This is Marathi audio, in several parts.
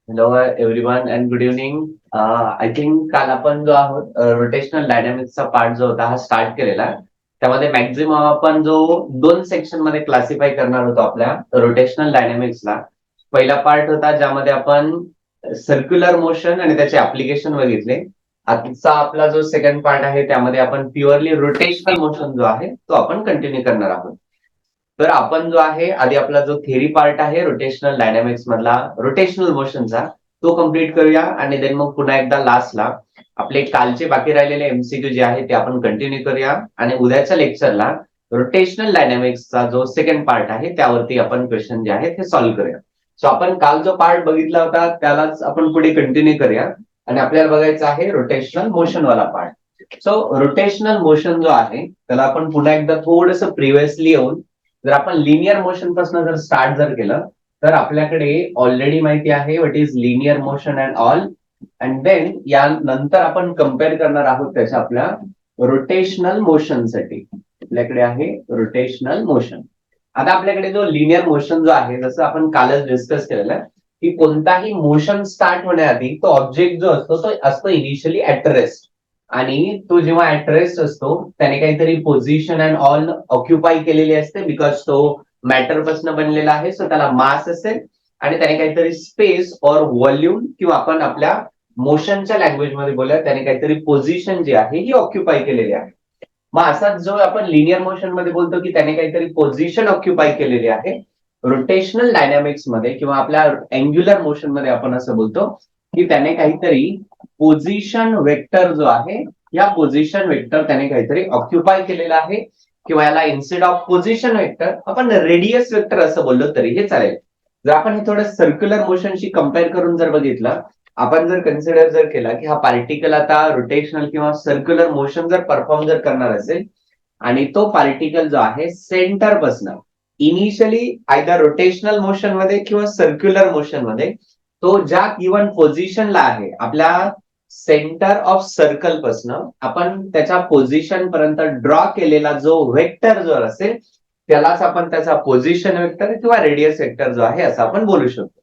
Hello everyone and good evening. I think काल आपण जो आहोत रोटेशनल डायनामिक्सचा पार्ट जो होता हा स्टार्ट केलेला. त्यामध्ये मॅक्झिमम आपण जो दोन सेक्शन मध्ये क्लासिफाय करणार होतो आपल्या रोटेशनल डायनामिक्सला. पहिला पार्ट होता ज्यामध्ये आपण सर्क्युलर मोशन आणि त्याचे ऍप्लिकेशन बघितले. आजचा आपला जो सेकंड पार्ट आहे त्यामध्ये आपण प्युअरली रोटेशनल मोशन जो आहे तो आपण कंटिन्यू करणार आहोत. तर आपण जो आहे आधी आपला जो थेरी पार्ट आहे रोटेशनल डायनामिक्स मधला रोटेशनल मोशनचा तो कम्प्लीट करूया आणि देन मग पुन्हा एकदा लास्टला आपले कालचे बाकी राहिलेले एमसीक्यू जे आहे ते आपण कंटिन्यू करूया आणि उद्याच्या लेक्चरला रोटेशनल डायनामिक्सचा जो सेकंड पार्ट आहे त्यावरती आपण क्वेश्चन जे आहेत हे सॉल्व्ह करूया. सो आपण काल जो पार्ट बघितला होता त्यालाच आपण पुढे कंटिन्यू करूया आणि आपल्याला बघायचं आहे रोटेशनल मोशन वाला पार्ट. सो रोटेशनल मोशन जो आहे त्याला आपण पुन्हा एकदा थोडंसं प्रिव्हियसली येऊन जर आपण लिनियर मोशन पासून जर स्टार्ट जर केलं तर आपल्याकडे ऑलरेडी माहिती आहे what is linear motion and all. And then यानंतर आपण कम्पेअर करणार आहोत त्याच्या आपल्या रोटेशनल मोशनसाठी. आपल्याकडे आहे रोटेशनल मोशन. आता आपल्याकडे जो लिनियर मोशन जो आहे जसं आपण कालच डिस्कस केलेलं आहे की कोणताही मोशन स्टार्ट होण्याआधी तो ऑब्जेक्ट जो असतो तो असतो इनिशियली ऍट रेस्ट. आणि तो जेव्हा ऍट रेस्ट असतो त्याने काहीतरी पोझिशन अँड ऑल ऑक्युपाय केलेली असते बिकॉज तो मॅटर पासून बनलेला आहे. सो त्याला मास असेल आणि त्याने काहीतरी स्पेस और व्हॉल्यूम किंवा आपण आपल्या मोशनच्या लँग्वेजमध्ये बोलूया त्याने काहीतरी पोझिशन जी आहे ही ऑक्युपाय केलेली आहे. मग असाच जो आपण लिनियर मोशन मध्ये बोलतो की त्याने काहीतरी पोझिशन ऑक्युपाय केलेली आहे. रोटेशनल डायनामिक्स मध्ये किंवा आपल्या अँग्युलर मोशन मध्ये आपण असं बोलतो की त्याने काहीतरी पोझिशन वेक्टर जो आहे या पोझिशन वेक्टर त्याने काहीतरी ऑक्युपाय केलेला आहे किंवा याला इन्स्टेड ऑफ पोझिशन वेक्टर आपण रेडियस वेक्टर असं बोललो तरी हे चालेल. जर आपण हे थोडं सर्क्युलर मोशनशी कम्पेअर करून जर बघितलं आपण जर कन्सिडर जर केला की हा पार्टिकल आता रोटेशनल किंवा सर्क्युलर मोशन जर परफॉर्म जर करणार असेल आणि तो पार्टिकल जो आहे सेंटर पासून इनिशियली आयदर रोटेशनल मोशन मध्ये किंवा सर्क्युलर मोशन मध्ये तो ज्या गिवन पोझिशनला आहे आपल्या सेंटर ऑफ सर्कल पासून आपण त्याच्या पोझिशन पर्यंत ड्रॉ केलेला जो वेक्टर जो असेल त्यालाच आपण त्याचा पोझिशन वेक्टर किंवा रेडियस वेक्टर जो आहे असं आपण बोलू शकतो.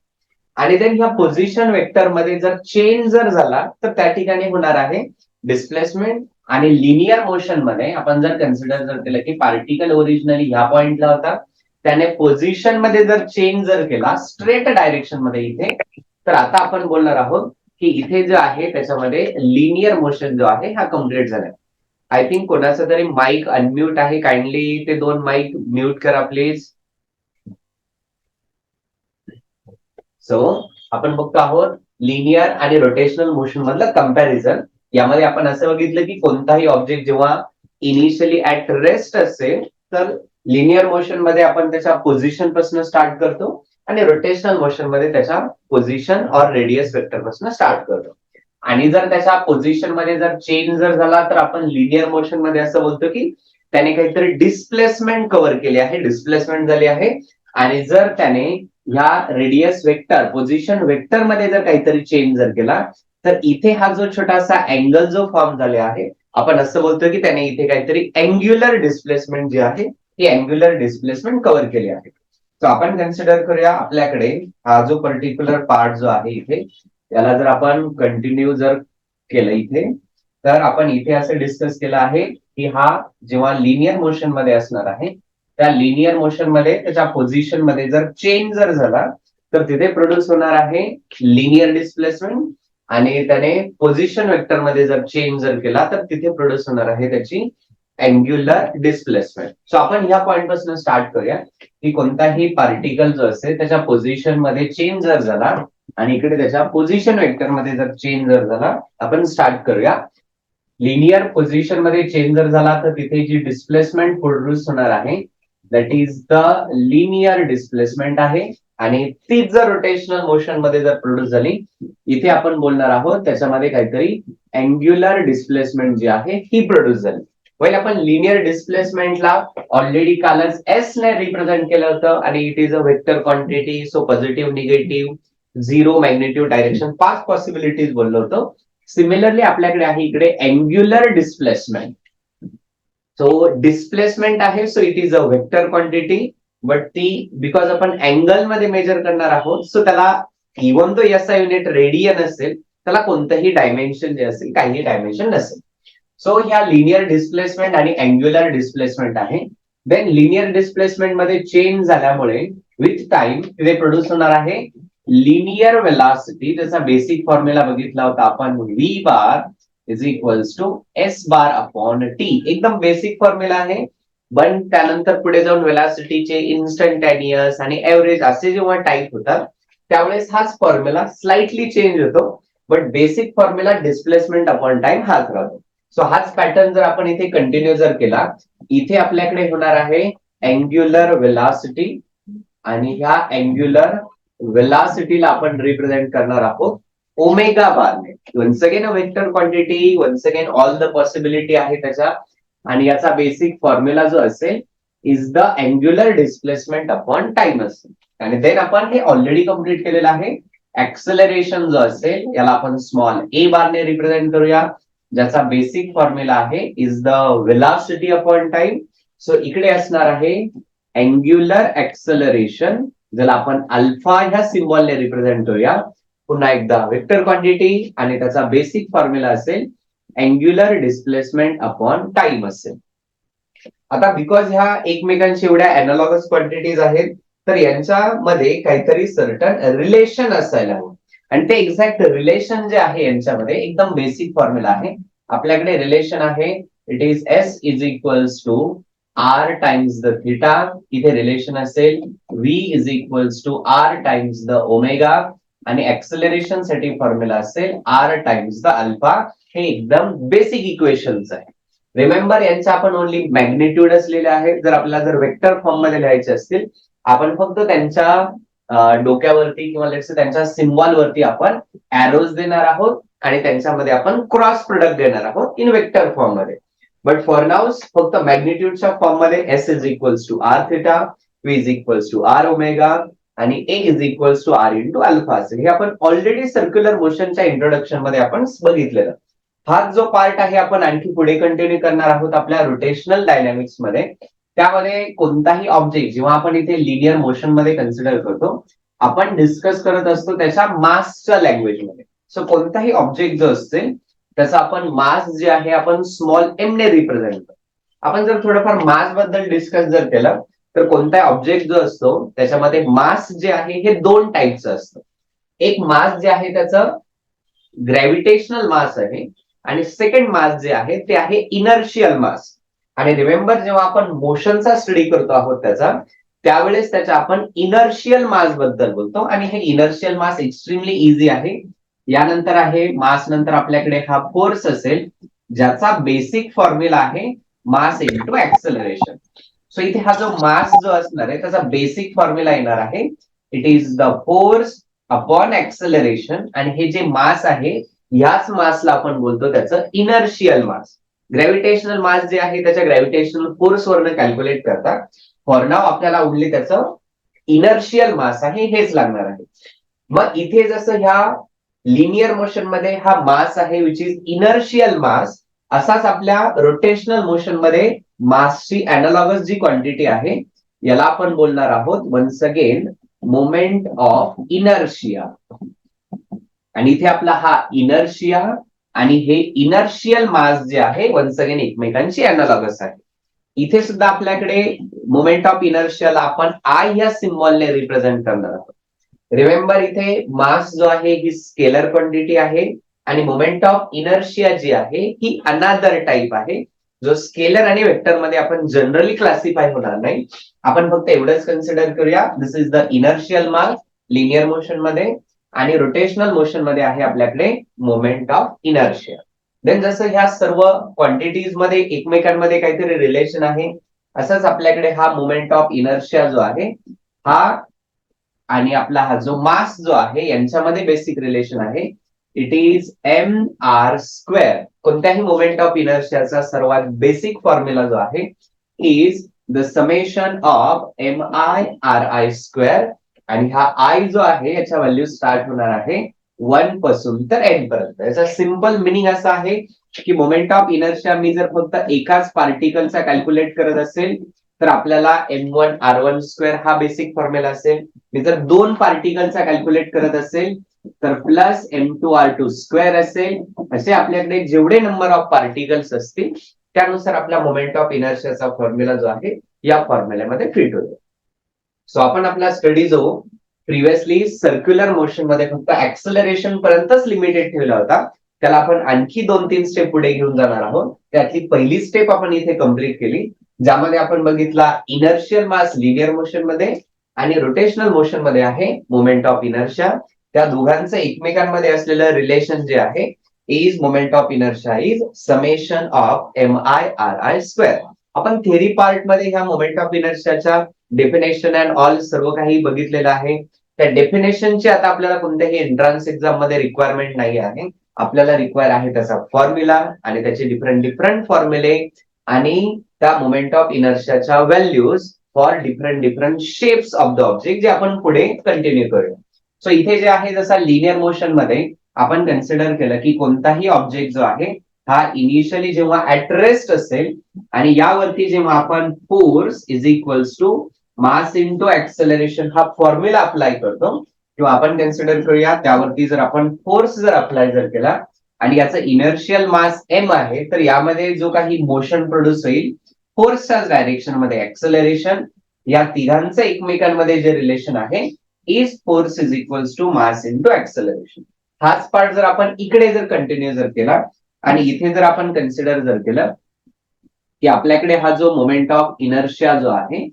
आणि देन ह्या पोझिशन वेक्टर मध्ये जर चेंज जर झाला तर त्या ठिकाणी होणार आहे डिस्प्लेसमेंट. आणि लिनियर मोशन मध्ये आपण जर कन्सिडर जर केलं की पार्टिकल ओरिजिनली ह्या पॉइंटला होता त्याने पोझिशन मध्ये जर चेंज जर केला स्ट्रेट डायरेक्शन मध्ये इथे तर आता आपण बोलणार आहोत की इथे जे आहे त्याच्यामध्ये लिनियर मोशन जो आहे हा कम्प्लीट झालाय. आय थिंक कोणाचा तरी माईक अनम्यूट आहे काइंडली ते दोन माईक म्यूट करा प्लीज. सो आपण बघतो आहोत लिनियर आणि रोटेशनल मोशन मधलं कम्पॅरिझन. यामध्ये आपण असं बघितलं की कोणताही ऑब्जेक्ट जेव्हा इनिशियली ऍट रेस्ट असेल तर लिनियर मोशन मध्ये आपण त्याच्या पोझिशन पासून स्टार्ट करतो आणि रोटेशनल मोशन मध्ये त्याच्या पोझिशन और रेडियस वेक्टर पासून स्टार्ट करतो. आणि जर त्याच्या पोझिशन मध्ये जर चेंज जर झाला तर आपण लिनियर मोशन मध्ये असं बोलतो की त्याने काहीतरी डिस्प्लेसमेंट कव्हर केली आहे, डिस्प्लेसमेंट झाली आहे. आणि जर त्याने ह्या रेडियस वेक्टर पोझिशन वेक्टर मध्ये जर काहीतरी चेंज जर केला तर इथे हा जो छोटासा अँगल जो फॉर्म झाले आहे आपण असं बोलतो की त्याने इथे काहीतरी अँग्युलर डिस्प्लेसमेंट जी आहे ती अँग्युलर डिस्प्लेसमेंट कव्हर केली आहे. सो आपण कन्सिडर करूया आपल्याकडे हा जो पर्टिक्युलर पार्ट जो आहे इथे याला जर आपण कंटिन्यू जर केलं इथे तर आपण इथे असं डिस्कस केलं आहे की हा जेव्हा लिनियर मोशन मध्ये असणार आहे त्या लिनियर मोशन मध्ये त्याच्या पोझिशन मध्ये जर चेंज जर झाला तर तिथे प्रोड्यूस होणार आहे लिनियर डिस्प्लेसमेंट. आणि त्याने पोझिशन वेक्टर मध्ये जर चेंज जर केला तर तिथे प्रोड्यूस होणार आहे त्याची अँग्युलर डिस्प्लेसमेंट. सो आपण ह्या पॉइंट पासून स्टार्ट करूया की कोणताही पार्टिकल जो असेल त्याच्या पोझिशन मध्ये चेंज जर झाला आणि इकडे त्याच्या पोझिशन वेक्टर मध्ये जर चेंज जर झाला आपण स्टार्ट करूया. लिनियर पोझिशन मध्ये चेंज जर झाला तर तिथे जी डिस्प्लेसमेंट प्रोड्यूस होणार आहे that is the linear displacement आहे. आणि तीच जर रोटेशनल मोशन मध्ये जर प्रोड्यूस झाली इथे आपण बोलणार आहोत त्याच्यामध्ये काहीतरी अँग्युलर डिस्प्लेसमेंट जी आहे ही प्रोड्यूस झाली. वेल आपण लिनियर डिस्प्लेसमेंटला ऑलरेडी कालच एस ने रिप्रेझेंट केलं होतं आणि it is a vector quantity. So positive negative zero magnitude direction 5 possibilities बोललो होतो. सिमिलरली आपल्याकडे आहे इकडे अँग्युलर डिस्प्लेसमेंट. सो डिस्प्लेसमेंट आहे so it is a vector quantity but ती बिकॉज आपण अँगल मध्ये मेजर करणार आहोत सो त्याला इव्हन तो एसआय युनिट रेडियन असेल, त्याला कोणतंही डायमेन्शन जे असेल काही डायमेन्शन नसेल. सो ह्या लिनियर डिस्प्लेसमेंट आणि अँग्युलर डिस्प्लेसमेंट आहे. देन लिनियर डिस्प्लेसमेंट मध्ये चेंज झाल्यामुळे विथ टाइम तिथे प्रोड्यूस होणार आहे लिनियर वेलॉसिटी. त्याचा बेसिक फॉर्म्युला बघितला होता आपण, V bar is equals to S bar upon T. एकदम बेसिक फॉर्म्युला आहे. पण त्यानंतर पुढे जाऊन वेलॉसिटीचे इन्स्टंटॅनियस आणि एव्हरेज असे जेव्हा टाईप होतात त्यावेळेस हाच फॉर्म्युला स्लाइटली चेंज होतो, but basic formula displacement upon time हाच राहतो. सो हाच पॅटर्न जर आपण इथे कंटिन्यू जर केला, इथे आपल्याकडे होणार आहे अँग्युलर वेलॉसिटी आणि ह्या अँग्युलर वेलॉसिटीला आपण रिप्रेझेंट करणार आहोत ओमेगा बारने. Once again a vector quantity, once again all the possibility आहे त्याच्या, आणि याचा बेसिक फॉर्म्युला जो असेल is the angular displacement upon time असेल. आणि देन आपण हे ऑलरेडी कम्प्लीट केलेलं आहे. ऍक्सेलरेशन जो असेल याला आपण स्मॉल ए बारने रिप्रेझेंट करूया, ज्याचा बेसिक फॉर्म्युला आहे is the velocity upon time. So इकडे असणार आहे अँग्युलर ऍक्सेलरेशन, ज्याला आपण अल्फा ह्या सिम्बॉलने रिप्रेझेंट करूया. पुन्हा एकदा वेक्टर क्वांटिटी आणि त्याचा बेसिक फॉर्म्युला असेल अँग्युलर डिस्प्लेसमेंट अपॉन टाइम असेल. आता बिकॉज ह्या एकमेकांशी एवढ्या अॅनालॉगस क्वांटिटीज आहेत, तर यांच्यामध्ये काहीतरी सर्टन रिलेशन असायला हवं. आणि ते एक्झॅक्ट रिलेशन जे आहे यांच्यामध्ये एकदम बेसिक फॉर्म्युला आहे. आपल्याकडे रिलेशन आहे it is S is equals to R times the theta. इथे रिलेशन असेल V is equals to R times the omega, आणि ऍक्सेलरेशन साठी फॉर्म्युला असेल आर टाइम्स द अल्फा. हे एकदम बेसिक इक्वेशन्स आहे. रिमेंबर यांच्या आपण ओनली मॅग्निट्यूड असलेले आहेत. जर आपल्याला जर वेक्टर फॉर्म मध्ये लिहायचे असतील, आपण फक्त त्यांच्या डोक्यावरती किंवा लेट्स से त्यांच्या सिम्बॉलवरती आपण एरोज देणार आहोत आणि त्यांच्यामध्ये आपण क्रॉस प्रोडक्ट देणार आहोत इन वेक्टर फॉर्म मध्ये. बट फॉर नाउ फक्त मॅग्निट्यूडच्या फॉर्म मध्ये S is equals to R theta, V is equals to R omega आणि A is equals to R into alpha असेल. हे आपण ऑलरेडी सर्क्युलर मोशनच्या इंट्रोडक्शन मध्ये आपण बघितलेलं. हा जो पार्ट आहे आपण आणखी पुढे कंटिन्यू करणार आहोत आपल्या रोटेशनल डायनॅमिक्स मध्ये. त्यामध्ये कोणताही ऑब्जेक्ट जेव्हा आपण इथे लिनियर मोशन मध्ये कन्सिडर करतो, आपण डिस्कस करत असतो त्याच्या मासच्या लँग्वेजमध्ये. सो कोणताही ऑब्जेक्ट जो असेल त्याचा आपण मास जे आहे आपण स्मॉल एम ने रिप्रेझेंट करतो. आपण जर थोडंफार मास बद्दल डिस्कस जर केलं तर कोणताही ऑब्जेक्ट जो असतो त्याच्यामध्ये मास जे आहे हे दोन टाईपचं असतं. एक मास जे आहे त्याचं ग्रॅव्हिटेशनल मास आहे, आणि सेकंड मास जे आहे ते आहे इनर्शियल मास. आणि रिमेंबर जेव्हा आपण मोशनचा स्टडी करतो आहोत त्याचा, त्यावेळेस त्याच्या आपण इनर्शियल मास बद्दल बोलतो. आणि हे इनर्शियल मास एक्स्ट्रीमली इझी आहे. यानंतर आहे मास नंतर आपल्याकडे हा फोर्स असेल, ज्याचा बेसिक फॉर्म्युला आहे मास इंटू ऍक्सेलरेशन. सो इथे हा जो मास जो असणार आहे त्याचा बेसिक फॉर्म्युला येणार आहे it is the force upon acceleration. आणि हे जे मास आहे याच मासला आपण बोलतो त्याचं इनर्शियल मास. ग्रॅव्हिटेशनल मास जे आहे त्याच्या ग्रॅव्हिटेशनल फोर्स वरनं कॅल्क्युलेट करतात. फॉर नाव आपल्याला उरले त्याचं इनर्शियल मास आहे हेच लागणार आहे. मग इथे जसं ह्या लिनियर मोशन मध्ये हा मास आहे विच इज इनर्शियल मास, असाच आपल्या रोटेशनल मोशन मध्ये मासची अॅनालॉगस जी क्वांटिटी आहे याला आपण बोलणार आहोत once again moment of inertia. आणि इथे आपला हा इनर्शिया आणि हे इनर्शियल मास जे आहे वन्स अगेन एकमेकांची अॅनालॉगस आहे. इथे सुद्धा आपल्याकडे मोमेंट ऑफ इनर्शियाला आपण आय या सिम्बॉलने रिप्रेझेंट करणार आहोत. रिमेंबर इथे मास जो आहे ही स्केलर क्वांटिटी आहे, आणि मोमेंट ऑफ इनर्शिया जी आहे ही अनादर टाईप आहे, जो स्केलर आणि वेक्टर मध्ये आपण जनरली क्लासिफाय होणार नाही. आपण फक्त एवढंच कन्सिडर करूया this is the inertial mass linear motion मध्ये, आणि रोटेशनल मोशन मध्ये आहे आपल्याकडे मोमेंट ऑफ इनर्शिया. देन जसं ह्या सर्व क्वांटिटीज मध्ये एकमेकांमध्ये काहीतरी रिलेशन आहे, असंच आपल्याकडे हा मोमेंट ऑफ इनर्शिया जो आहे हा आणि आपला हा जो मास जो आहे यांच्यामध्ये बेसिक रिलेशन आहे it is M R square. कोणत्याही मोमेंट ऑफ इनर्शियाचा सर्वात बेसिक फॉर्म्युला जो आहे is the summation of M I R I square. आणि हा आय जो आहे याच्या व्हॅल्यू स्टार्ट होणार आहे 1 पासून तर एन पर्यंत. याचा सिंपल मिनिंग असा आहे की मोमेंट ऑफ इनर्शिया मी जर फक्त एकाच पार्टिकलचा कॅल्क्युलेट करत असेल तर आपल्याला m1r1 स्क्वेअर हा बेसिक फॉर्म्युला असेल. मी जर दोन पार्टिकलचा कॅल्क्युलेट करत असेल तर प्लस m2r2 स्क्वेअर असेल. असे आपल्याकडे जेवढे नंबर ऑफ पार्टिकल्स असतील त्यानुसार आपला मोमेंट ऑफ इनर्शियाचा फॉर्म्युला जो आहे या फॉर्म्युल्यामध्ये फिट होतो. सो आपण आपला स्टडी जो प्रिव्हियसली सर्क्युलर मोशन मध्ये फक्त ऍक्सलरेशन पर्यंतच लिमिटेड ठेवला होता, त्याला आपण आणखी 2-3 स्टेप पुढे घेऊन जाणार आहोत. त्यातली पहिली स्टेप आपण इथे कम्प्लीट केली, ज्यामध्ये आपण बघितला इनर्शियल मास लिनियर मोशन मध्ये आणि रोटेशनल मोशन मध्ये आहे मोमेंट ऑफ इनर्शिया. त्या दोघांचं एकमेकांमध्ये असलेलं रिलेशन जे आहे is moment of inertia is summation of MI/RI square. आपण थेरी पार्ट मध्ये ह्या मोमेंट ऑफ इनर्शियाच्या डेफिनेशन अँड ऑल सर्व काही बघितलेलं आहे. त्या डेफिनेशनची आता आपल्याला कोणत्याही एंट्रन्स एक्झाम मध्ये रिक्वायरमेंट नाही आहे. आपल्याला रिक्वायर आहे त्याचा फॉर्म्युला आणि त्याचे डिफरंट फॉर्म्युले आणि त्या मोमेंट ऑफ इनर्शियाच्या values for different shapes of the object, जे आपण पुढे कंटिन्यू करूया. सो इथे जे आहे जसा लिनियर मोशन मध्ये आपण कन्सिडर केलं की कोणताही ऑब्जेक्ट जो आहे हा इनिशियली जेव्हा ऍट रेस्ट असेल आणि यावरती जेव्हा आपण force is equals to mass into acceleration हा फॉर्म्युला अप्लाय करतो, किंवा आपण कन्सिडर करूया त्यावरती जर आपण फोर्स जर अप्लाय जर केला आणि याचं इनर्शियल मास m आहे, तर यामध्ये जो काही मोशन प्रोड्यूस होईल फोर्सच्याच डायरेक्शन मध्ये ऍक्सेलरेशन, या तिघांचं एकमेकांमध्ये जे रिलेशन आहे is force is equals to mass into acceleration. हाच पार्ट जर आपण इकडे जर कंटिन्यू जर केला आणि इथे जर आपण कन्सिडर जर केलं की आपल्याकडे हा जो मोमेंट ऑफ इनर्शिया जो आहे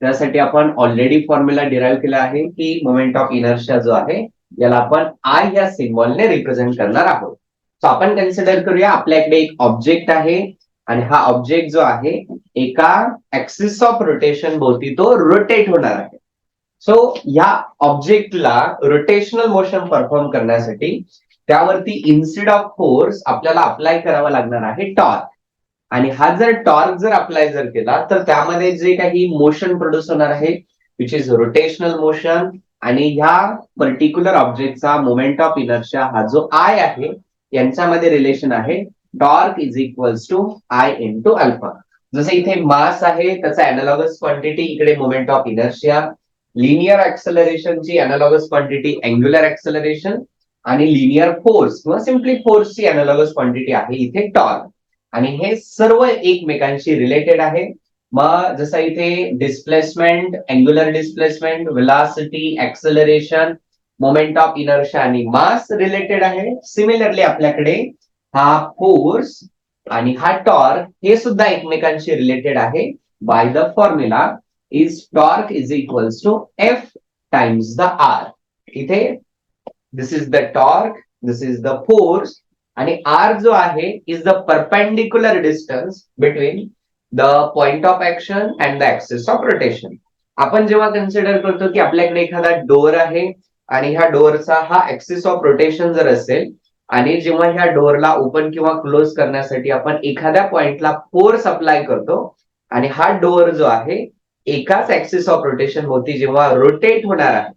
त्यासाठी आपण ऑलरेडी फॉर्म्युला डिराईव्ह केला आहे की मोमेंट ऑफ इनर्शिया जो आहे याला आपण आय या सिम्बॉलने रिप्रेझेंट करणार आहोत. सो आपण कन्सिडर करूया आपल्याकडे एक ऑब्जेक्ट आहे आणि हा ऑब्जेक्ट जो आहे एका ऍक्सिस ऑफ रोटेशन भोवती तो रोटेट होणार आहे. सो या ऑब्जेक्टला रोटेशनल मोशन परफॉर्म करण्यासाठी त्यावरती इन्स्टेड ऑफ फोर्स आपल्याला अप्लाय करावा लागणार आहे टॉर्क. आणि हा जर टॉर्क जर अप्लाय जर केला तर त्यामध्ये जे काही मोशन प्रोड्यूस होणार आहे विच इज रोटेशनल मोशन, आणि ह्या पर्टिक्युलर ऑब्जेक्टचा मोमेंट ऑफ इनर्शिया हा जो आय आहे यांच्यामध्ये रिलेशन आहे torque is equals to I into alpha. जसं इथे मास आहे त्याचा अॅनालॉगस क्वांटिटी इकडे मोमेंट ऑफ इनर्शिया, लिनियर ऍक्सेलरेशनची अॅनालॉगस क्वांटिटी अँग्युलर ऍक्सेलरेशन, आणि लिनियर फोर्स किंवा सिम्पली फोर्सची अॅनालॉगस क्वांटिटी आहे इथे टॉर्क. आणि हे सर्व एकमेकांशी रिलेटेड आहे. मग जसं इथे displacement, angular displacement, velocity, acceleration, moment of inertia आणि मास रिलेटेड आहे, सिमिलरली आपल्याकडे हा फोर्स आणि हा टॉर्क हे सुद्धा एकमेकांशी रिलेटेड आहे by the formula is torque is equals to F times the R. इथे this is the torque, this is the force, आणि आर जो आहे is the perpendicular distance between the point of action and the axis of rotation. आपण जेव्हा कन्सिडर करतो की आपल्याकडे एखादा डोअर आहे आणि ह्या डोअरचा हा ऍक्सिस ऑफ रोटेशन जर असेल आणि जेव्हा ह्या डोअरला ओपन किंवा क्लोज करण्यासाठी आपण एखाद्या पॉइंटला फोर्स अप्लाय करतो आणि हा डोअर जो आहे एकाच ऍक्सिस ऑफ रोटेशन होती जेव्हा रोटेट होणार आहे,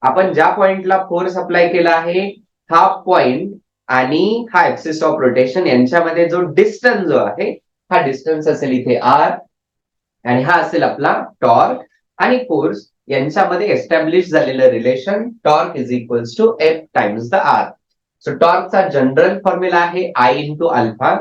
आपण ज्या पॉइंटला फोर्स अप्लाय केला आहे हा पॉइंट आणि हा ऍक्सिस ऑफ रोटेशन यांच्यामध्ये जो डिस्टन्स जो आहे हा डिस्टन्स असेल इथे आर, आणि हा असेल आपला टॉर्क, आणि फोर्स यांच्यामध्ये एस्टॅब्लिश झालेलं relation torque is equals to F times the R. So टॉर्कचा जनरल फॉर्म्युला आहे आय इंटू अल्फा,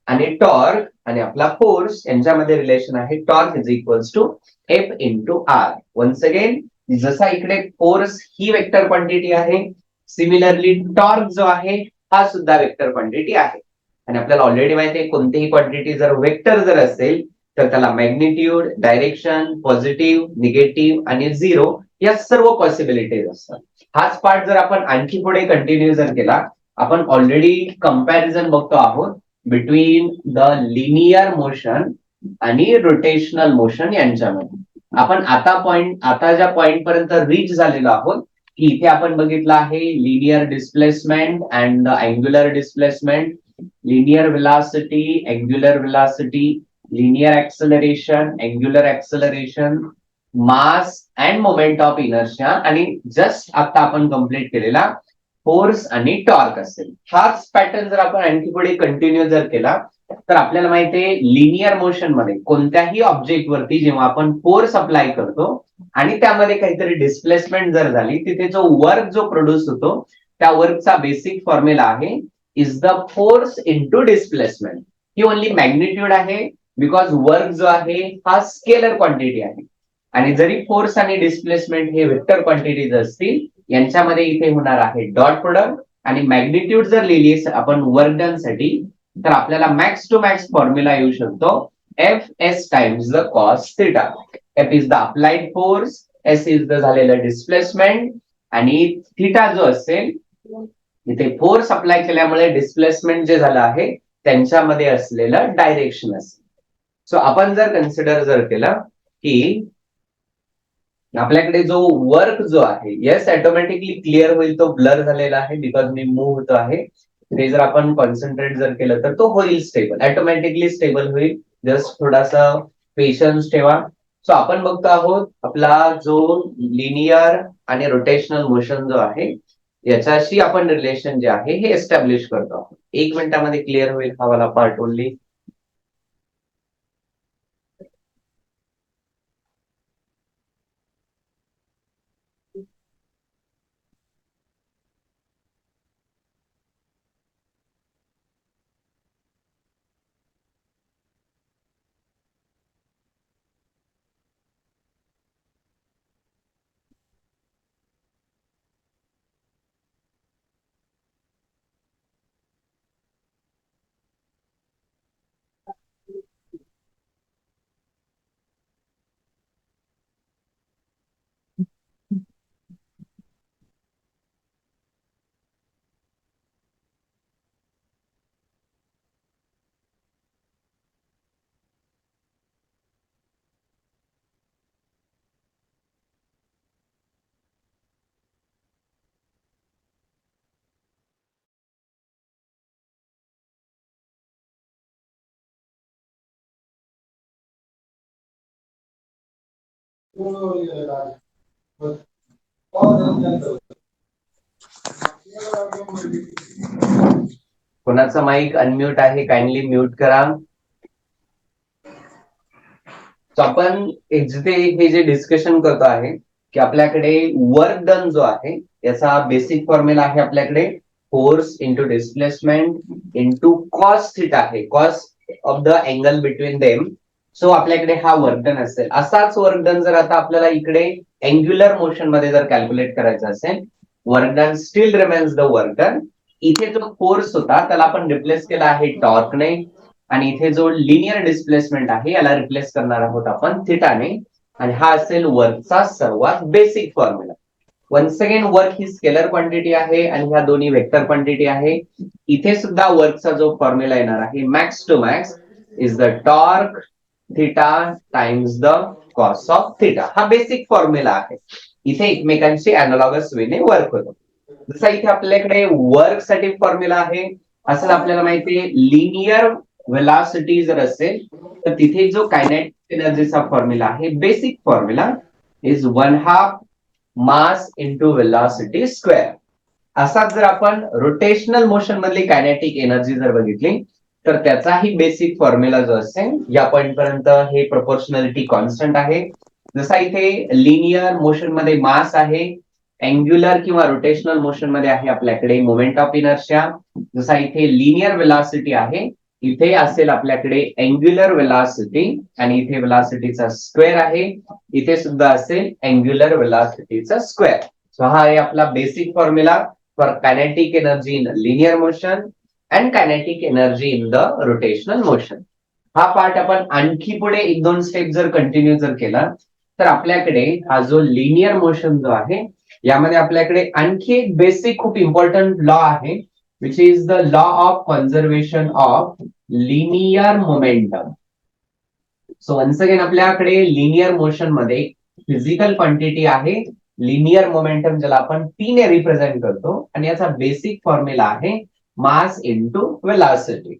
आणि टॉर्क आणि आपला फोर्स यांच्यामध्ये रिलेशन आहे torque is equals to F into R. Once again जसा इकडे फोर्स ही वेक्टर क्वांटिटी आहे, सिमिलरली टॉर्क जो आहे हा सुद्धा वेक्टर क्वांटिटी आहे. आणि आपल्याला ऑलरेडी माहिती आहे कोणतीही क्वांटिटी जर वेक्टर जर असेल तर त्याला मॅग्निट्यूड, डायरेक्शन, पॉझिटिव्ह, निगेटिव्ह आणि झिरो या सर्व पॉसिबिलिटीज असतात. हाच पार्ट जर आपण आणखी पुढे कंटिन्यू जर केला, आपण ऑलरेडी कंपॅरिझन बघतो आहोत बिटवीन द लिनियर मोशन आणि रोटेशनल मोशन यांच्यामध्ये. आपण आता ज्या पॉइंट पर्यंत रीच झालेलो आहोत की इथे आपण बघितलं आहे linear displacement and angular displacement, linear velocity, angular velocity, linear acceleration, angular acceleration, mass and moment of inertia, आणि जस्ट आता आपण कंप्लीट केलेला फोर्स आणि टॉर्क असेल. हाच पॅटर्न जर आपण आणखी पुढे कंटिन्यू जर केला तर आपल्याला माहिती आहे लिनियर मोशन मध्ये कोणत्याही ऑब्जेक्ट वरती जेव्हा आपण फोर्स अप्लाय करतो आणि त्यामध्ये काहीतरी डिस्प्लेसमेंट जर झाली तिथे जो वर्क जो प्रोड्यूस होतो त्या वर्कचा बेसिक फॉर्म्युला आहे is the force into displacement. He only magnitude आहे बिकॉज वर्क जो आहे हा स्केलर क्वांटिटी आहे आणि जरी फोर्स आणि डिस्प्लेसमेंट हे वेक्टर क्वांटिटीज असतील यांच्यामध्ये इथे होणार आहे डॉट प्रोडक्ट आणि मॅग्निट्यूड जर लिहिली आपण वर्क डन साठी तर आपल्याला मॅक्स टू मॅक्स फॉर्म्युला येऊ शकतो F S times the cos theta. F is the applied force, S is the झालेलं डिस्प्लेसमेंट आणि थिटा जो असेल इथे फोर्स अप्लाय केल्यामुळे डिस्प्लेसमेंट जे झालं आहे त्यांच्यामध्ये असलेलं डायरेक्शन असेल. सो आपण जर कन्सिडर जर केलं की आपल्याकडे जो वर्क जो आहे येस ऑटोमॅटिकली क्लिअर होईल, तो ब्लर झालेला आहे बिकॉज मी मूव्ह होतो आहे. ते जर आपण कॉन्सन्ट्रेट जर केलं तर तो होईल स्टेबल, ऑटोमॅटिकली स्टेबल होईल. जस्ट थोडासा पेशन्स ठेवा. सो आपण बघतो आहोत आपला जो लिनियर आणि रोटेशनल मोशन जो आहे याच्याशी आपण रिलेशन जे आहे हे एस्टॅब्लिश करतो आहोत. 1 मिनिटामध्ये क्लिअर होईल हा वाला पार्ट ओनली. कोणाचा माईक अनम्यूट आहे काइंडली म्यूट करा. सो आपण जिथे हे जे डिस्कशन करतो आहे की आपल्याकडे वर्क डन जो आहे याचा बेसिक फॉर्म्युला आहे आपल्याकडे force into displacement into cos theta आहे, cos of the angle between them. So आपल्याकडे हा वर्क डन असेल. असाच वर्क डन जर आता आपल्याला इकडे अँग्युलर मोशन मध्ये जर कॅल्क्युलेट करायचं असेल, work done steel remains the work done. इथे जो फोर्स होता त्याला आपण रिप्लेस केला आहे टॉर्कने आणि इथे जो लिनियर डिस्प्लेसमेंट आहे याला रिप्लेस करणार आहोत आपण थिटाने आणि हा असेल वर्कचा सर्वात basic formula. Once again work ही स्केलर क्वांटिटी आहे आणि ह्या दोन्ही वेक्टर क्वांटिटी आहे. इथे सुद्धा वर्कचा जो फॉर्म्युला येणार आहे max to max is the torque theta times the cos of theta. हा बेसिक फॉर्म्युला आहे. इथे एकमेकांशी अॅनालॉगस वेने वर्क होतो. जसा इथे आपल्याकडे वर्क साठी फॉर्म्युला आहे असं आपल्याला माहिती आहे लिनियर वेलॉसिटी जर असेल तर तिथे जो कायनेटिक एनर्जीचा फॉर्म्युला आहे basic formula is 1/2 mass into velocity square. असाच जर आपण रोटेशनल मोशन मधली कायनेटिक एनर्जी जर बघितली तर त्याचाही बेसिक फॉर्म्युला जो असेल या पॉइंट पर्यंत हे प्रोपोर्शनॅलिटी कॉन्स्टंट आहे. जसा इथे लिनियर मोशन मध्ये मास आहे, अँग्युलर किंवा रोटेशनल मोशन मध्ये आहे आपल्याकडे मोमेंट ऑफ इनर्शिया. जसा इथे लिनियर वेलॉसिटी आहे इथे असेल आपल्याकडे अँग्युलर वेलॉसिटी आणि इथे वेलॉसिटीचा स्क्वेअर आहे. इथे सुद्धा असेल अँग्युलर वेलॉसिटीचा स्क्वेअर. सो हा आहे आपला basic formula for kinetic energy in linear motion and kinetic energy in the rotational motion. हा पार्ट आपण आणखी पुढे 1-2 स्टेप जर कंटिन्यू जर केला तर आपल्याकडे हा जो लिनियर मोशन जो आहे यामध्ये आपल्याकडे आणखी एक बेसिक खूप इम्पॉर्टंट लॉ आहे which is the law of conservation of linear momentum. So once again आपल्याकडे लिनियर मोशन मध्ये फिजिकल क्वांटिटी आहे लिनियर मोमेंटम ज्याला आपण P ने रिप्रेझेंट करतो आणि याचा बेसिक फॉर्म्युला आहे मास इंटू वेलॉसिटी.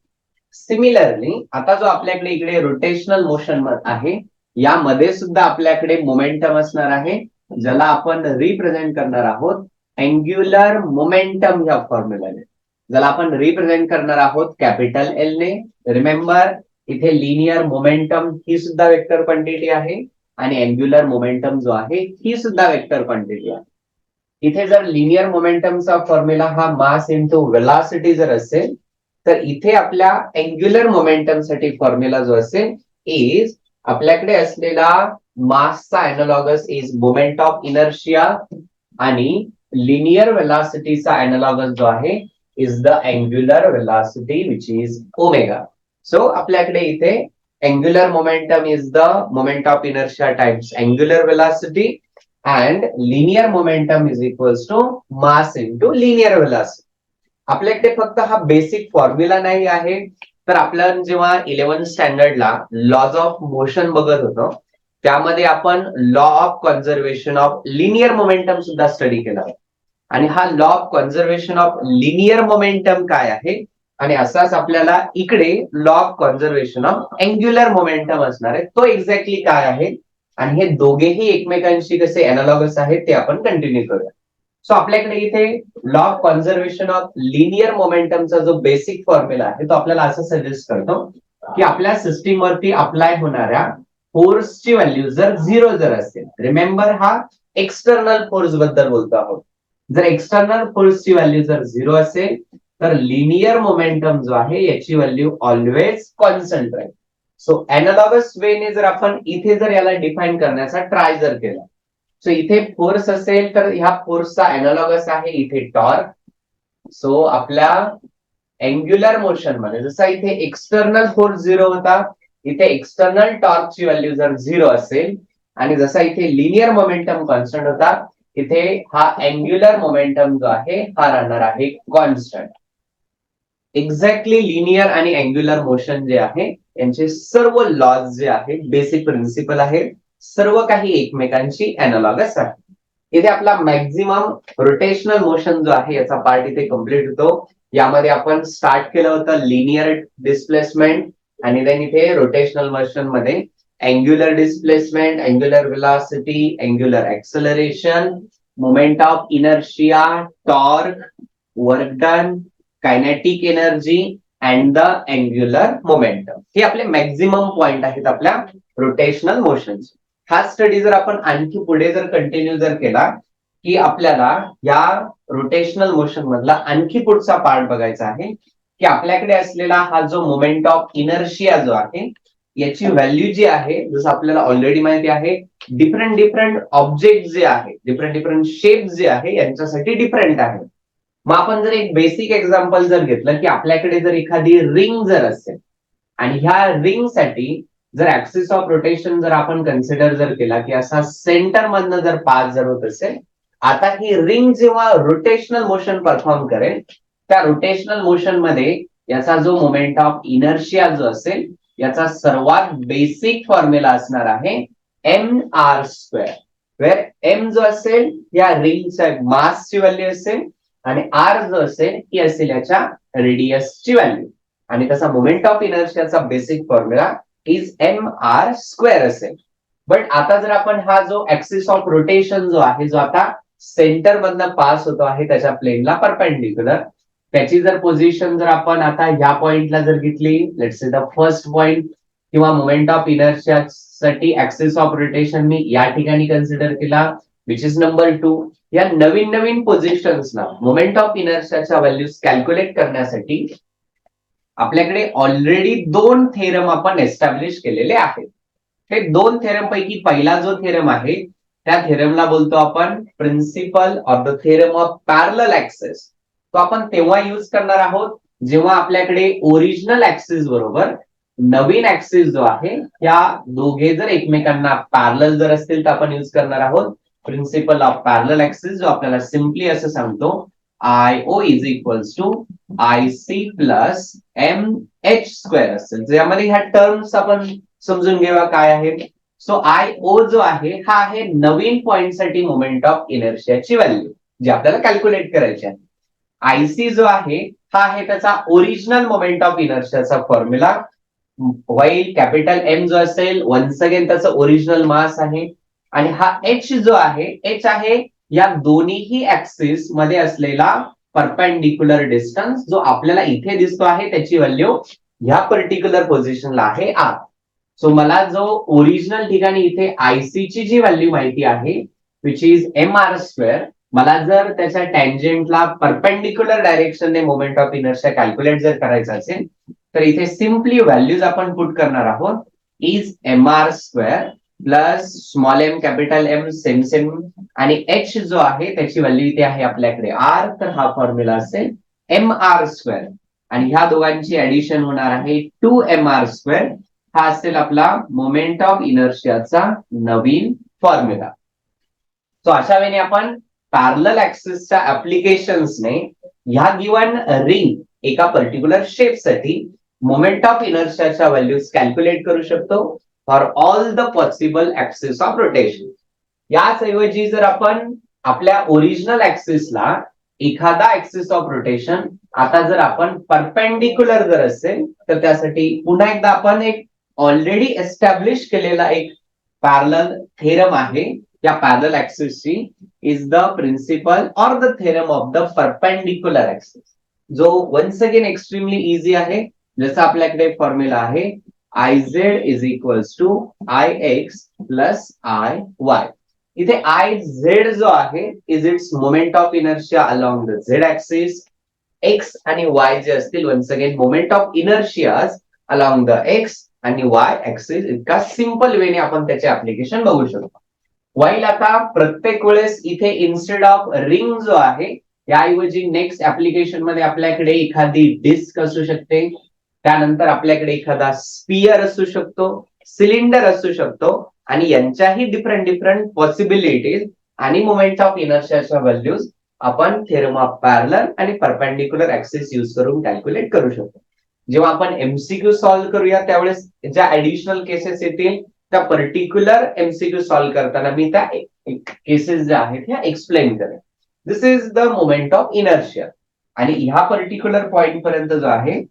सिमिलरली आता जो आपल्याकडे इकडे रोटेशनल मोशन आहे यामध्ये सुद्धा आपल्याकडे मोमेंटम असणार आहे ज्याला आपण रिप्रेझेंट करणार आहोत अँग्युलर मोमेंटम ह्या फॉर्म्युलाने, ज्याला आपण रिप्रेझेंट करणार आहोत कॅपिटल एल ने. रिमेंबर, इथे लिनियर मोमेंटम ही सुद्धा वेक्टर क्वांटिटी आहे आणि अँग्युलर मोमेंटम जो आहे ही सुद्धा वेक्टर क्वांटिटी आहे. इथे जर लिनियर मोमेंटमचा फॉर्म्युला हा मास इंटू वेलॉसिटी जर असेल, तर इथे आपल्या अँग्युलर मोमेंटम साठी फॉर्म्युला जो असेल इज आपल्याकडे असलेला मासचा analogous is moment of inertia आणि लिनियर वेलॉसिटीचा अॅनालॉगस जो आहे is the angular velocity which is omega. So आपल्याकडे इथे angular momentum is the moment of inertia times angular velocity and linear momentum is equals to mass into linear velocity. आपल्याकडे फक्त हा बेसिक फॉर्म्युला नाही आहे, तर आपल्याला जेव्हा 11th स्टँडर्डला लॉज ऑफ मोशन बघत होतो त्यामध्ये आपण law of conservation of linear momentum सुद्धा स्टडी केला. आणि हा law of conservation of linear momentum काय आहे आणि असाच आपल्याला इकडे law of conservation of angular momentum असणार आहे, तो एक्झॅक्टली काय आहे आणि हे दोघेही एकमेकांशी कसे अॅनालॉगस आहेत ते आपण कंटिन्यू करूया. सो आपल्याकडे इथे law of conservation of linear मोमेंटमचा जो बेसिक फॉर्म्युला आहे तो आपल्याला असं सजेस्ट करतो की आपल्या सिस्टीम वरती अप्लाय होणाऱ्या फोर्सची व्हॅल्यू जर 0 जर असेल, रिमेंबर हा एक्सटर्नल फोर्स बद्दल बोलतो आहोत, जर एक्सटर्नल फोर्सची व्हॅल्यू जर 0 असेल तर लिनियर मोमेंटम जो आहे याची व्हॅल्यू ऑलवेज कॉन्स्टंट राहील. सो अॅनालॉगस वेने जर आपण इथे जर याला डिफाईन करण्याचा ट्राय जर केला, सो इथे फोर्स असेल तर ह्या फोर्सचा अॅनालॉगस आहे इथे टॉर्क. सो आपल्या अँग्युलर मोशन मध्ये जसा इथे एक्सटर्नल फोर्स 0 होता, इथे एक्सटर्नल टॉर्कची व्हॅल्यू जर 0 असेल आणि जसा इथे लिनियर मोमेंटम कॉन्स्टंट होता, इथे हा अँग्युलर मोमेंटम जो आहे हा राहणार आहे कॉन्स्टंट. एक्झॅक्टली लिनियर आणि अँग्युलर मोशन जे आहे यांचे सर्व लॉज जे आहेत, बेसिक प्रिन्सिपल आहेत, सर्व काही एकमेकांशी अॅनालॉगस आहे. इथे आपला मॅक्झिमम रोटेशनल मोशन जो आहे याचा पार्ट इथे कम्प्लीट होतो. यामध्ये आपण स्टार्ट केलं होतं लिनियर डिस्प्लेसमेंट आणि देन इथे रोटेशनल मोशन मध्ये angular displacement, angular velocity, angular acceleration, moment of inertia, torque, work done, kinetic energy and the angular momentum, हे आपले मॅक्झिमम पॉइंट आहेत आपल्या रोटेशनल मोशन. हा स्टडी जर आपण आणखी पुढे जर कंटिन्यू जर केला की आपल्याला या रोटेशनल मोशन मधला आणखी पुढचा पार्ट बघायचा आहे की आपल्याकडे असलेला हा जो मोमेंट ऑफ इनर्शिया जो आहे याची व्हॅल्यू जी आहे, जसं आपल्याला ऑलरेडी माहिती आहे, डिफरंट ऑब्जेक्ट जे आहे, डिफरंट शेप जे आहे यांच्यासाठी डिफरंट आहे. मग आपण जर एक बेसिक एक्झाम्पल जर घेतलं की आपल्याकडे जर एखादी रिंग जर असेल आणि ह्या रिंग साठी जर ऍक्सिस ऑफ रोटेशन जर आपण कन्सिडर जर केला की असा सेंटर मधनं जर पास जर होत असेल, आता ही रिंग जेव्हा रोटेशनल मोशन परफॉर्म करेल त्या रोटेशनल मोशन मध्ये याचा जो मोमेंट ऑफ इनर्शिया जो असेल याचा सर्वात बेसिक फॉर्म्युला असणार आहे mr², वेर एम जो असेल या रिंगच्या मासची व्हॅल्यू असेल आणि आर जो असेल ही असेल याच्या रेडियसची व्हॅल्यू आणि त्याचा मोमेंट ऑफ इनर्शियाचा बेसिक फॉर्म्युला इज mr² असेल. बट आता जर आपण हा जो ऍक्सिस ऑफ रोटेशन जो आहे जो आता सेंटर मधनं पास होतो आहे त्याच्या प्लेनला परपेंडिक्युलर, त्याची जर पोझिशन जर आपण आता ह्या पॉइंटला जर घेतली, let's say the first point किंवा मोमेंट ऑफ इनर्शिया साठी ऍक्सिस ऑफ रोटेशन मी या ठिकाणी कन्सिडर केला विच इज नंबर 2. या नवीन पोझिशन्सना मोमेंट ऑफ इनर्शियाच्या व्हॅल्यूज कॅल्क्युलेट करण्यासाठी आपल्याकडे ऑलरेडी 2 थेरम आपण एस्टॅब्लिश केलेले आहेत. हे 2 थेरम पैकी पहिला जो थेरम आहे त्या थेरमला बोलतो आपण principle of the theorem of parallel axis. तो आपण तेव्हा युज करणार आहोत जेव्हा आपल्याकडे ओरिजिनल ऍक्सिस बरोबर नवीन ऍक्सिस जो आहे त्या दोघे जर एकमेकांना पॅरलल जर असतील तर आपण युज करणार आहोत प्रिन्सिपल ऑफ पॅरलल ऍक्सिस, जो आपल्याला सिम्पली असं सांगतो IO is equals to IC plus MH² असेल. ज्यामध्ये ह्या टर्म्स आपण समजून घेऊया काय आहे. सो IO जो आहे हा आहे नवीन पॉइंटसाठी मोमेंट ऑफ इनर्शियाची व्हॅल्यू जी आपल्याला कॅल्क्युलेट करायची आहे. IC जो आहे हा आहे त्याचा ओरिजिनल मोमेंट ऑफ इनर्शियाचा फॉर्म्युला, वाईल कॅपिटल M जो असेल वन्स अगेन त्याचं ओरिजिनल मास आहे आणि हा H जो आहे H आहे या दोन्हीही ऍक्सिस मध्ये असलेला परपेंडिक्युलर डिस्टन्स जो आपल्याला इथे दिसतो आहे त्याची व्हॅल्यू ह्या पर्टिक्युलर पोझिशनला आहे आर. सो मला जो ओरिजिनल ठिकाणी इथे आयसी ची जी व्हॅल्यू माहिती आहे which is M R square, मला जर त्याच्या टँजेंटला परपेंडिक्युलर डायरेक्शनने मोमेंट ऑफ इनर्शिया कॅल्क्युलेट जर करायचं असेल तर इथे सिम्पली व्हॅल्यूज आपण पुट करणार आहोत. Is M R square plus small M capital M same same आणि एच जो आहे त्याची व्हॅल्यू इथे आहे आपल्याकडे आर, तर हा फॉर्म्युला असेल एम आर स्क्वेअर आणि ह्या दोघांची ऍडिशन होणार आहे 2mr स्क्वेअर. हा असेल आपला मोमेंट ऑफ इनर्शियाचा नवीन फॉर्म्युला. सो अशा वेळी आपण पॅरलल ऍक्सिसच्या ऍप्लिकेशन्सने ह्या गिवन रिंग एका पर्टिक्युलर शेपसाठी मोमेंट ऑफ इनर्शियाच्या व्हॅल्यूज कॅल्क्युलेट करू शकतो for all the possible axis of rotation. याच ऐवजी जर आपण आपल्या ओरिजिनल ऍक्सिसला एखादा ऍक्सिस ऑफ रोटेशन आता जर आपण परपेंडिक्युलर जर असेल तर त्यासाठी पुन्हा एकदा आपण एक ऑलरेडी एस्टॅब्लिश केलेला एक पॅरलल थेरम आहे या पॅरलल ऍक्सिसची, is the principal or the theorem of the perpendicular axis, जो वन्स अगेन एक्स्ट्रीमली इझी आहे. जसं आपल्याकडे फॉर्म्युला आहे I Z is equals to I X plus I Y. इथे आय झेड जो आहे is its moment of inertia along the Z axis. X आणि वाय जे असतील once again moment of inertia along the X आणि वाय ऍक्सिस. इतका सिंपल वेने आपण त्याचे ऍप्लिकेशन बघू शकतो. वाईल आता प्रत्येक वेळेस इथे इन्स्टेड ऑफ रिंग जो आहे याऐवजी नेक्स्ट ऍप्लिकेशन मध्ये आपल्याकडे एखादी डिस्क असू शकते, त्यानंतर आपल्याकडे एखादा स्पियर असू शकतो, सिलेंडर असू शकतो आणि यांच्याही डिफरंट डिफरंट पॉसिबिलिटीज आणि मोमेंट ऑफ इनर्शियाच्या व्हॅल्यूज आपण थेरम ऑफ पॅरलल आणि परपेंडिक्युलर ऍक्सिस यूज करून कॅल्क्युलेट करू शकतो. जेव्हा आपण एमसीक्यू सॉल्व्ह करूया त्यावेळेस ज्या ऍडिशनल केसेस येतील त्या पर्टिक्युलर एमसीक्यू सॉल्व्ह करताना मी त्या केसेस ज्या आहेत ह्या एक्सप्लेन करेन. This is the moment of inertia. आणि ह्या पर्टिक्युलर पॉइंट पर्यंत जो आहे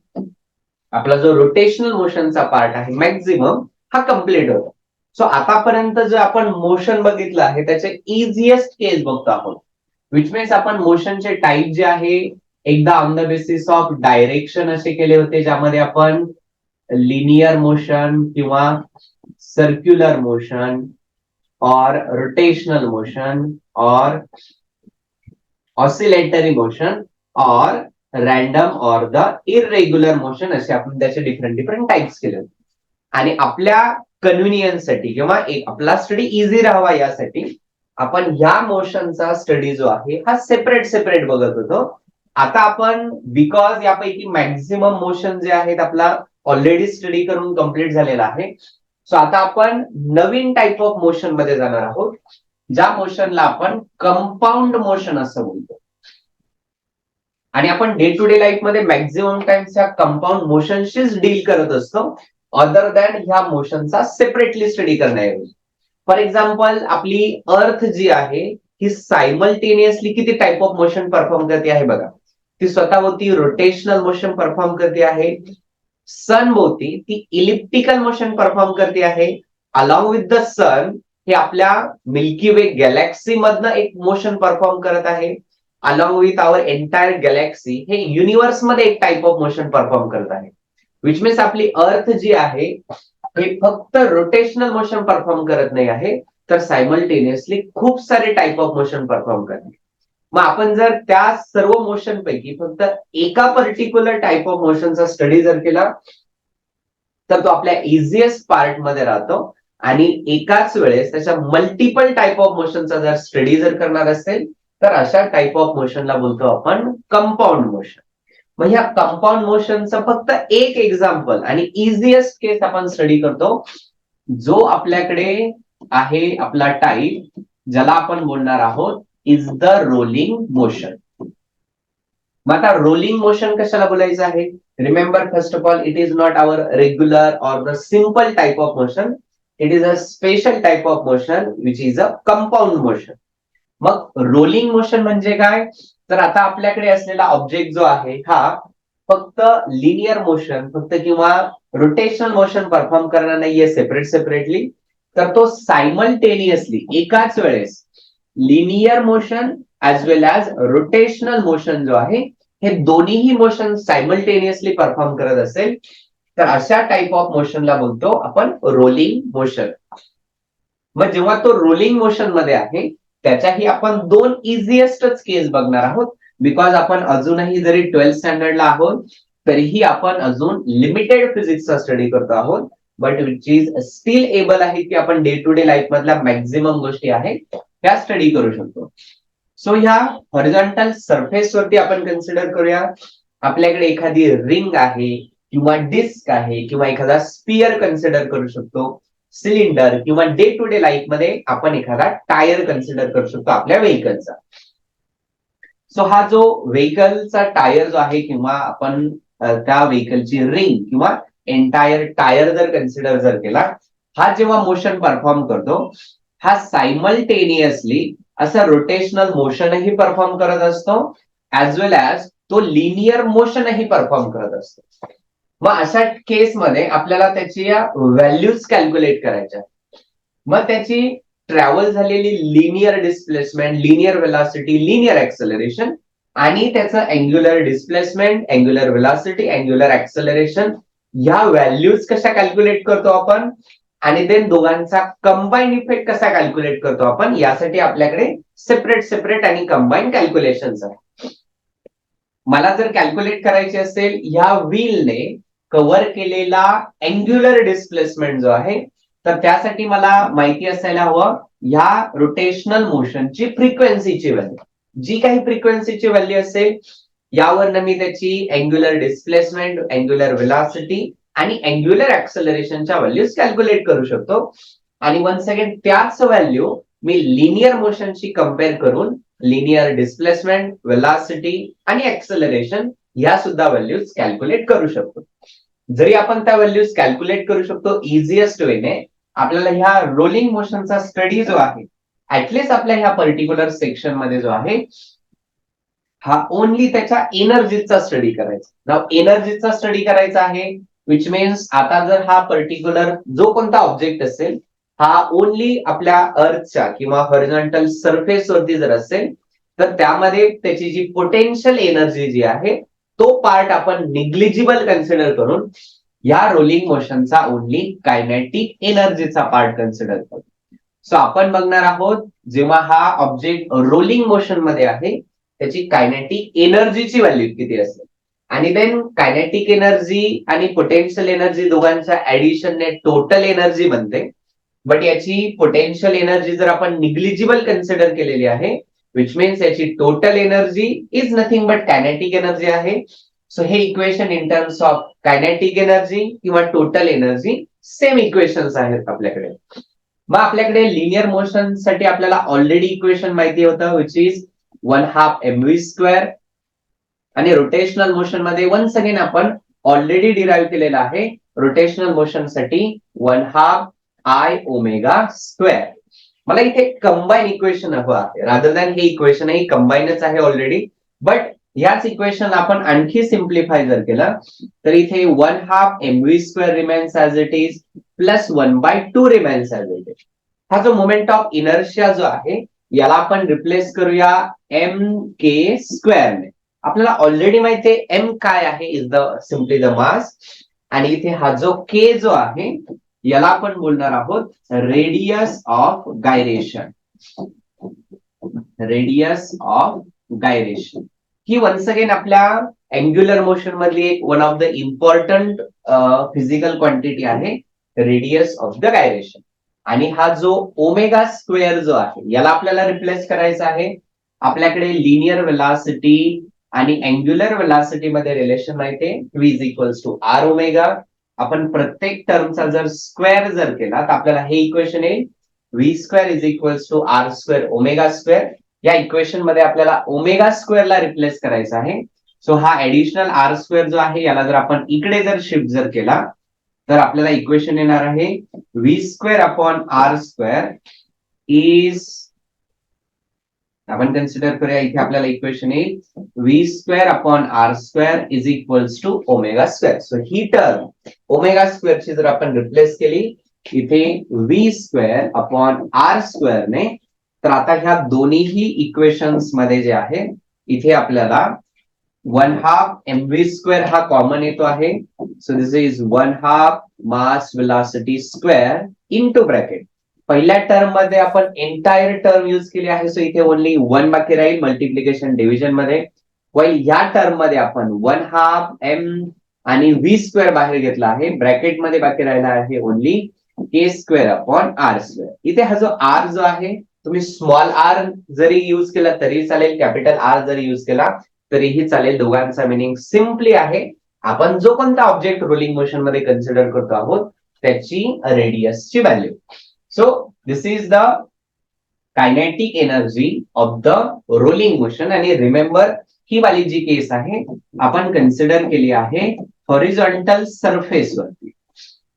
आपला जो रोटेशनल मोशनचा पार्ट आहे मॅक्झिमम हा कम्प्लीट होतो. सो आतापर्यंत जो आपण मोशन बघितलं आहे त्याचे इझिएस्ट केस बघतो आपण, विच मीन्स आपण मोशनचे टाईप जे आहे एकदा on the basis of direction असे केले होते ज्यामध्ये आपण लिनियर मोशन किंवा सर्क्युलर मोशन और रोटेशनल मोशन और ऑसिलेटरी मोशन और रॅन्डम और द इरेग्युलर मोशन असे आपण त्याचे डिफरंट डिफरंट टाइप्स केले होते. आणि आपल्या कन्व्हिनियन्ससाठी किंवा आपला स्टडी इझी राहावा यासाठी आपण ह्या मोशनचा स्टडी जो आहे हा सेपरेट सेपरेट बघत होतो. आता आपण बिकॉज यापैकी मॅक्झिमम मोशन जे आहेत आपला ऑलरेडी स्टडी करून कम्प्लीट झालेला आहे. सो आता आपण नवीन टाइप ऑफ मोशन मध्ये जाणार आहोत ज्या मोशनला आपण कंपाऊंड मोशन असं बोलतो. आणि आपण डे टू डे लाईफ मध्ये मॅक्झिमम टाइम्स ह्या कंपाऊंड मोशनशीच डील करत असतो अदर दॅन ह्या मोशनचा सेपरेटली स्टडी करण्याऐवजी. फॉर एक्झाम्पल आपली अर्थ जी आहे ही सायमल्टेनियसली किती टाइप ऑफ मोशन परफॉर्म करते आहे बघा. ती स्वतःभोवती रोटेशनल मोशन परफॉर्म करते आहे, सन भोवती ती इलिप्टिकल मोशन परफॉर्म करते आहे, अलॉंग विथ द सन हे आपल्या मिल्की वे गॅलेक्सी मधनं एक मोशन परफॉर्म करत आहे, along with our entire galaxy हे युनिव्हर्स मध्ये एक टाइप ऑफ मोशन परफॉर्म करत आहे. विच मीन्स आपली अर्थ जी आहे हे फक्त रोटेशनल मोशन परफॉर्म करत नाही आहे तर सायमल्टेनियसली खूप सारे टाइप ऑफ मोशन परफॉर्म करते. मग आपण जर त्या सर्व मोशन पैकी फक्त एका पर्टिक्युलर टाइप ऑफ मोशनचा स्टडी जर केला तर तो आपल्या इझिएस्ट पार्ट मध्ये राहतो आणि एकाच वेळेस त्याच्या मल्टिपल टाइप ऑफ मोशनचा जर स्टडी जर करणार असेल तर अशा टाइप ऑफ मोशनला बोलतो आपण कंपाऊंड मोशन. मग ह्या कंपाऊंड मोशनचं फक्त एक एक्झाम्पल आणि इझिएस्ट केस आपण स्टडी करतो जो आपल्याकडे आहे आपला टाइप ज्याला आपण बोलणार आहोत इज द रोलिंग मोशन. मग आता रोलिंग मोशन कशाला बोलायचं आहे? Remember first of all it is not our regular or the simple type of motion, it is a special type of motion which is a compound motion. मग रोलिंग मोशन म्हणजे काय? तर आता आपल्याकडे असलेला ऑब्जेक्ट जो आहे हा फक्त लिनियर मोशन फक्त किंवा रोटेशनल मोशन परफॉर्म करणार नाहीये सेपरेटली, तर तो सायमल्टेनियसली एकाच वेळेस लिनियर मोशन ॲज वेल ॲज रोटेशनल मोशन जो आहे, हे दोन्हीही मोशन सायमल्टेनियसली परफॉर्म करत असेल तर अशा टाईप ऑफ मोशनला बोलतो आपण रोलिंग मोशन. मग जेव्हा तो रोलिंग मोशन मध्ये आहे त्याच्याही आपण दोन इझिएस्टच केस बघणार आहोत. बिकॉज आपण अजूनही जरी 12th स्टँडर्डला आहोत तरीही आपण अजून लिमिटेड फिजिक्सचा स्टडी करतो आहोत, but which is steel able आहे की आपण डे टू डे लाईफ मधल्या मॅक्झिमम गोष्टी आहेत त्या स्टडी करू शकतो. सो ह्या हॉरिझॉन्टल सरफेस वरती आपण कन्सिडर करूया. आपल्याकडे एखादी रिंग आहे किंवा डिस्क आहे किंवा एखादा स्पियर कन्सिडर करू शकतो, सिलेंडर, किंवा डे टू डे लाईफ मध्ये आपण एखादा टायर कन्सिडर करू शकतो आपल्या व्हेकलचा. सो हा जो व्हेकलचा टायर जो आहे किंवा आपण त्या व्हेकलची रिंग किंवा एंटायर टायर जर कन्सिडर जर केला, हा जेव्हा मोशन परफॉर्म करतो हा सायमल्टेनियसली असं रोटेशनल मोशनही परफॉर्म करत असतो ऍज वेल ऍज तो लिनियर मोशनही परफॉर्म करत असतो. मग अशा केसमध्ये आपल्याला त्याची या व्हॅल्यूज कॅल्क्युलेट करायच्या. मग त्याची ट्रॅव्हल झालेली linear displacement, linear velocity, linear acceleration आणि त्याचं angular displacement, angular velocity, angular acceleration ह्या व्हॅल्यूज कशा कॅल्क्युलेट करतो आपण आणि देन दोघांचा कंबाईन इफेक्ट कसा कॅल्क्युलेट करतो आपण, यासाठी आपल्याकडे सेपरेट आणि कंबाईन कॅल्क्युलेशन्स आहे. मला जर कॅल्क्युलेट करायचे असेल ह्या व्हीलने कव्हर केलेला अँग्युलर डिस्प्लेसमेंट जो आहे, तर त्यासाठी मला माहिती असायला हवं ह्या रोटेशनल मोशनची फ्रिक्वेन्सीची व्हॅल्यू. जी काही फ्रिक्वेन्सीची व्हॅल्यू असेल यावरनं मी त्याची अँग्युलर डिस्प्लेसमेंट, अँग्युलर वेलॉसिटी आणि अँग्युलर ऍक्सेलरेशनच्या व्हॅल्यूज कॅल्क्युलेट करू शकतो. आणि वन्स अगेन त्याच व्हॅल्यू मी लिनियर मोशनशी कम्पेअर करून लिनियर डिस्प्लेसमेंट, वेलॉसिटी आणि ऍक्सेलरेशन ह्या सुद्धा व्हॅल्यूज कॅल्क्युलेट करू शकतो. जरी आपण त्या व्हॅल्यूज कॅल्क्युलेट करू शकतो इझिएस्ट वेने, आपल्याला ह्या रोलिंग मोशनचा स्टडी जो आहे ऍटलिस्ट आपल्या ह्या पर्टिक्युलर सेक्शन मध्ये जो आहे हा ओनली त्याच्या एनर्जीचा स्टडी करायचा. नाव एनर्जीचा स्टडी करायचा आहे, विच मीन्स आता जर हा पर्टिक्युलर जो कोणता ऑब्जेक्ट असेल हा ओनली आपल्या अर्थच्या किंवा हॉरिझॉन्टल सरफेस वरती जर असेल तर त्यामध्ये त्याची जी पोटेन्शियल एनर्जी जी आहे तो पार्ट आपण निग्लिजिबल कन्सिडर करून या रोलिंग मोशनचा ओनली कायनेटिक एनर्जीचा पार्ट कन्सिडर करतो. सो आपण बघणार आहोत जेव्हा हा ऑब्जेक्ट रोलिंग मोशन मध्ये आहे त्याची कायनेटिक एनर्जीची व्हॅल्यू किती असेल आणि देन कायनेटिक एनर्जी आणि पोटेन्शियल एनर्जी दोघांच्या ऍडिशनने टोटल एनर्जी बनते. बट याची पोटेन्शियल एनर्जी जर आपण निग्लिजिबल कन्सिडर केलेली आहे, विच मीन्स याची total energy is nothing but kinetic energy आहे. सो हे equation in terms of kinetic energy किंवा टोटल एनर्जी सेम इक्वेशन्स आहेत आपल्याकडे. मग आपल्याकडे लिनियर मोशन साठी आपल्याला ऑलरेडी इक्वेशन माहिती होतं विच इज 1/2 mv². आणि रोटेशनल मोशन मध्ये वन्स अगेन आपण ऑलरेडी डिराईव्ह केलेला आहे रोटेशनल मोशन साठी 1/2 I⍵². मला इथे कंबाईन इक्वेशन हवं आहे, रादर दॅन हे इक्वेशन ही कंबाईनच आहे ऑलरेडी. बट याच इक्वेशन आपण आणखी सिम्प्लिफाय जर केलं तर इथे 1/2 mv² remains as it is plus 1/2 remains as it is. हा जो मोमेंट ऑफ इनर्शिया जो आहे याला आपण रिप्लेस करूया mk² ने. आपल्याला ऑलरेडी माहिती आहे एम काय आहे, is the simply the mass. आणि इथे हा जो के जो आहे याला आपण बोलणार आहोत radius of gyration. Radius of gyration ही वन्स अगेन आपल्या अँग्युलर मोशन मधली एक one of the important physical quantity आहे, रेडियस ऑफ द गायरेशन. आणि हा जो ω² जो आहे याला आपल्याला रिप्लेस करायचा आहे. आपल्याकडे लिनियर वेलॉसिटी आणि अँग्युलर वेलॉसिटी मध्ये रिलेशन माहितीये V is equals to R⍵. आपण प्रत्येक टर्मचा जर स्क्वेअर जर केला तर आपल्याला हे इक्वेशन येईल V² is equals to R² ω². या इक्वेशन मध्ये आपल्याला ω² ला रिप्लेस करायचा आहे. सो हा ऍडिशनल R² जो आहे याला जर आपण इकडे जर शिफ्ट जर केला तर आपल्याला इक्वेशन येणार आहे V²/R² इज, आपण कन्सिडर करूया इथे आपल्याला इक्वेशन येईल V²/R² is equals to ω². So ही टर्म ω² ची जर आपण रिप्लेस केली इथे V²/R² ने, तर आता ह्या दोन्हीही इक्वेशन्स मध्ये जे आहे इथे आपल्याला 1/2 mv² हा कॉमन येतो आहे. So this is 1/2 mass velocity square into bracket. पहिल्या टर्म मध्ये आपण एंटायर टर्म यूज केली आहे. सो इथे ओनली 1 बाकी राहील मल्टिप्लिकेशन डिव्हिजन मध्ये. वाईल या टर्म मध्ये आपण 1/2 m आणि v² बाहेर घेतला आहे. ब्रॅकेट मध्ये बाकी राहिला आहे ओनली k² इथे हा जो r जो आहे तुम्ही स्मॉल r जरी यूज केला तरी चालेल, कॅपिटल R जरी यूज केला तरीही चालेल. दोघांचा मिनिंग सिम्पली आहे, आपण जो कोणता ऑब्जेक्ट रोलिंग मोशन मध्ये कन्सिडर करतो आहोत त्याची रेडियसची value. So this is the kinetic energy of the rolling motion. आणि रिमेंबर ही वाली जी केस आहे आपण कन्सिडर केली आहे हॉरिझॉन्टल सरफेस वरती.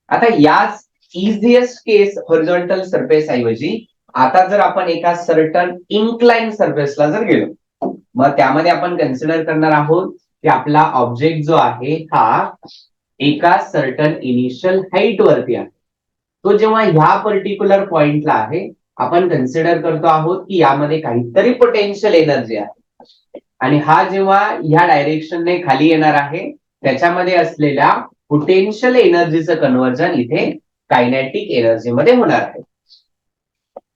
आता याच इझिएस्ट केस हॉरिझॉन्टल सरफेस ऐवजी आता जर आपण एका सर्टन इन्क्लाइन सरफेसला जर गेलो, मग त्यामध्ये आपण कन्सिडर करणार आहोत की आपला ऑब्जेक्ट जो आहे हा एका सर्टन इनिशियल हाईट वरती आहे. तो जेव्हा ह्या पर्टिक्युलर पॉइंटला आहे आपण कन्सिडर करतो आहोत की यामध्ये काहीतरी पोटेन्शियल एनर्जी आहे, आणि हा जेव्हा ह्या डायरेक्शनने खाली येणार आहे त्याच्यामध्ये असलेल्या पोटेन्शियल एनर्जीचं कन्व्हर्जन इथे कायनेटिक एनर्जी मध्ये होणार आहे.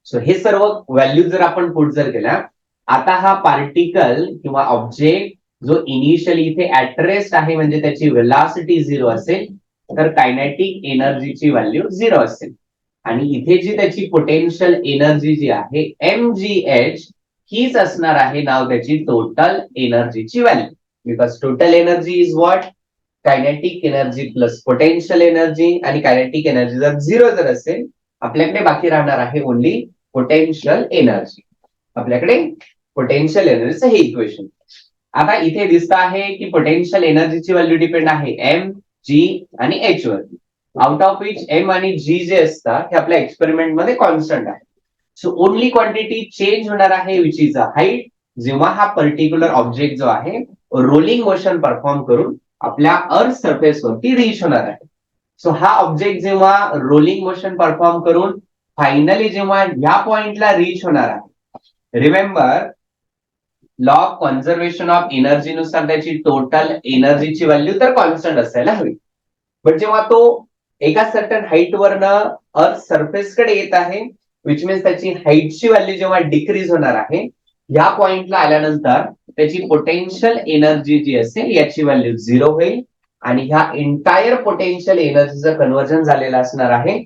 सो हे सर्व व्हॅल्यू जर आपण पुट जर केल्या, आता हा पार्टिकल किंवा ऑब्जेक्ट जो इनिशियली इथे ऍट रेस्ट आहे म्हणजे त्याची वेलॉसिटी 0 असेल तर कायनेटिक एनर्जीची व्हॅल्यू 0 असेल. आणि इथे जी त्याची पोटेन्शियल एनर्जी जी आहे mgh हीच असणार आहे नाव त्याची टोटल एनर्जीची value. Because total energy is what, kinetic energy plus potential energy. आणि कायनेटिक एनर्जी जर 0 जर असेल आपल्याकडे बाकी राहणार आहे ओनली पोटेन्शियल एनर्जी. आपल्याकडे पोटेन्शियल एनर्जीचं हे इक्वेशन. आता इथे दिसत आहे की पोटेन्शियल एनर्जीची व्हॅल्यू डिपेंड आहे एम, जी आणि एच वरती. आउट ऑफ विच एम आणि जी जे असतात हे आपल्या एक्सपेरिमेंट मध्ये कॉन्स्टंट आहे. सो ओनली क्वांटिटी चेंज होणार आहे विच इज अ हाईट, जेव्हा हा पर्टिक्युलर ऑब्जेक्ट जो आहे रोलिंग मोशन परफॉर्म करून आपल्या अर्थ सरफेस वरती रीच होणार आहे. सो हा ऑब्जेक्ट जेव्हा रोलिंग मोशन परफॉर्म करून फायनली जेव्हा ह्या पॉइंटला रीच होणार आहे, remember law of conservation of energy नुसार त्याची टोटल एनर्जीची व्हॅल्यू तर कॉन्स्टंट असायला हवी. बट जेव्हा तो एका सर्टन हाईट वरनं अर्थ सरफेस कडे येत आहे विच मीन्स त्याची हाईटची व्हॅल्यू जेव्हा डिक्रीज होणार आहे, या पॉइंटला आल्यानंतर त्याची पोटेन्शियल एनर्जी जी असेल याची व्हॅल्यू 0 होईल आणि ह्या एंटायर पोटेन्शियल एनर्जीचं कन्व्हर्जन झालेलं असणार आहे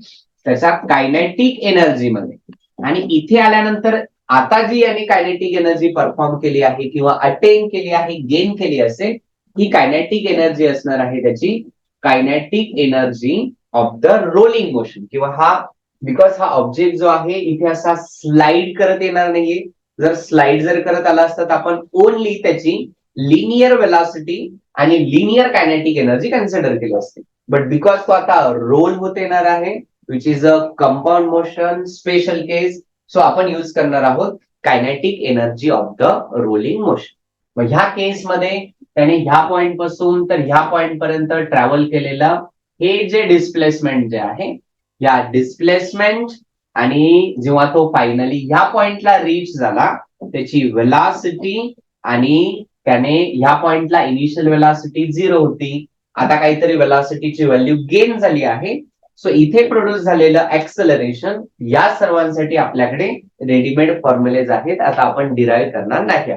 त्याच्या कायनेटिक एनर्जी मध्ये. आणि इथे आल्यानंतर आता जी यांनी कायनेटिक एनर्जी परफॉर्म केली आहे किंवा अटेन केली आहे, गेन केली असेल, ही कायनेटिक एनर्जी असणार आहे त्याची kinetic energy of the rolling motion. किंवा हा बिकॉज हा ऑब्जेक्ट जो आहे इथे असा स्लाइड करत येणार नाहीये. जर स्लाइड जर करत आला असता तर आपण ओनली त्याची लिनियर वेलॉसिटी आणि लिनियर कायनेटिक एनर्जी कन्सिडर केली असते. बट बिकॉज तो आता रोल होत येणार आहे which is a compound motion special case, so आपण यूज करणार आहोत kinetic energy of the rolling motion. मग ह्या केसमध्ये त्याने ह्या पॉइंट पासून तर ह्या पॉइंट पर्यंत ट्रॅव्हल केलेलं हे जे डिस्प्लेसमेंट जे आहे, या डिस्प्लेसमेंट आणि जेव्हा तो फायनली ह्या पॉइंटला रीच झाला त्याची वेलॉसिटी, आणि त्याने ह्या पॉइंटला इनिशियल वेलॉसिटी 0 होती, आता काहीतरी वेलॉसिटीची व्हॅल्यू गेन झाली आहे. सो इथे प्रोड्यूस झालेलं ऍक्सेलरेशन, या सर्वांसाठी आपल्याकडे रेडीमेड फॉर्म्युलेज आहेत, आता आपण डिराईव्ह करणार नाही.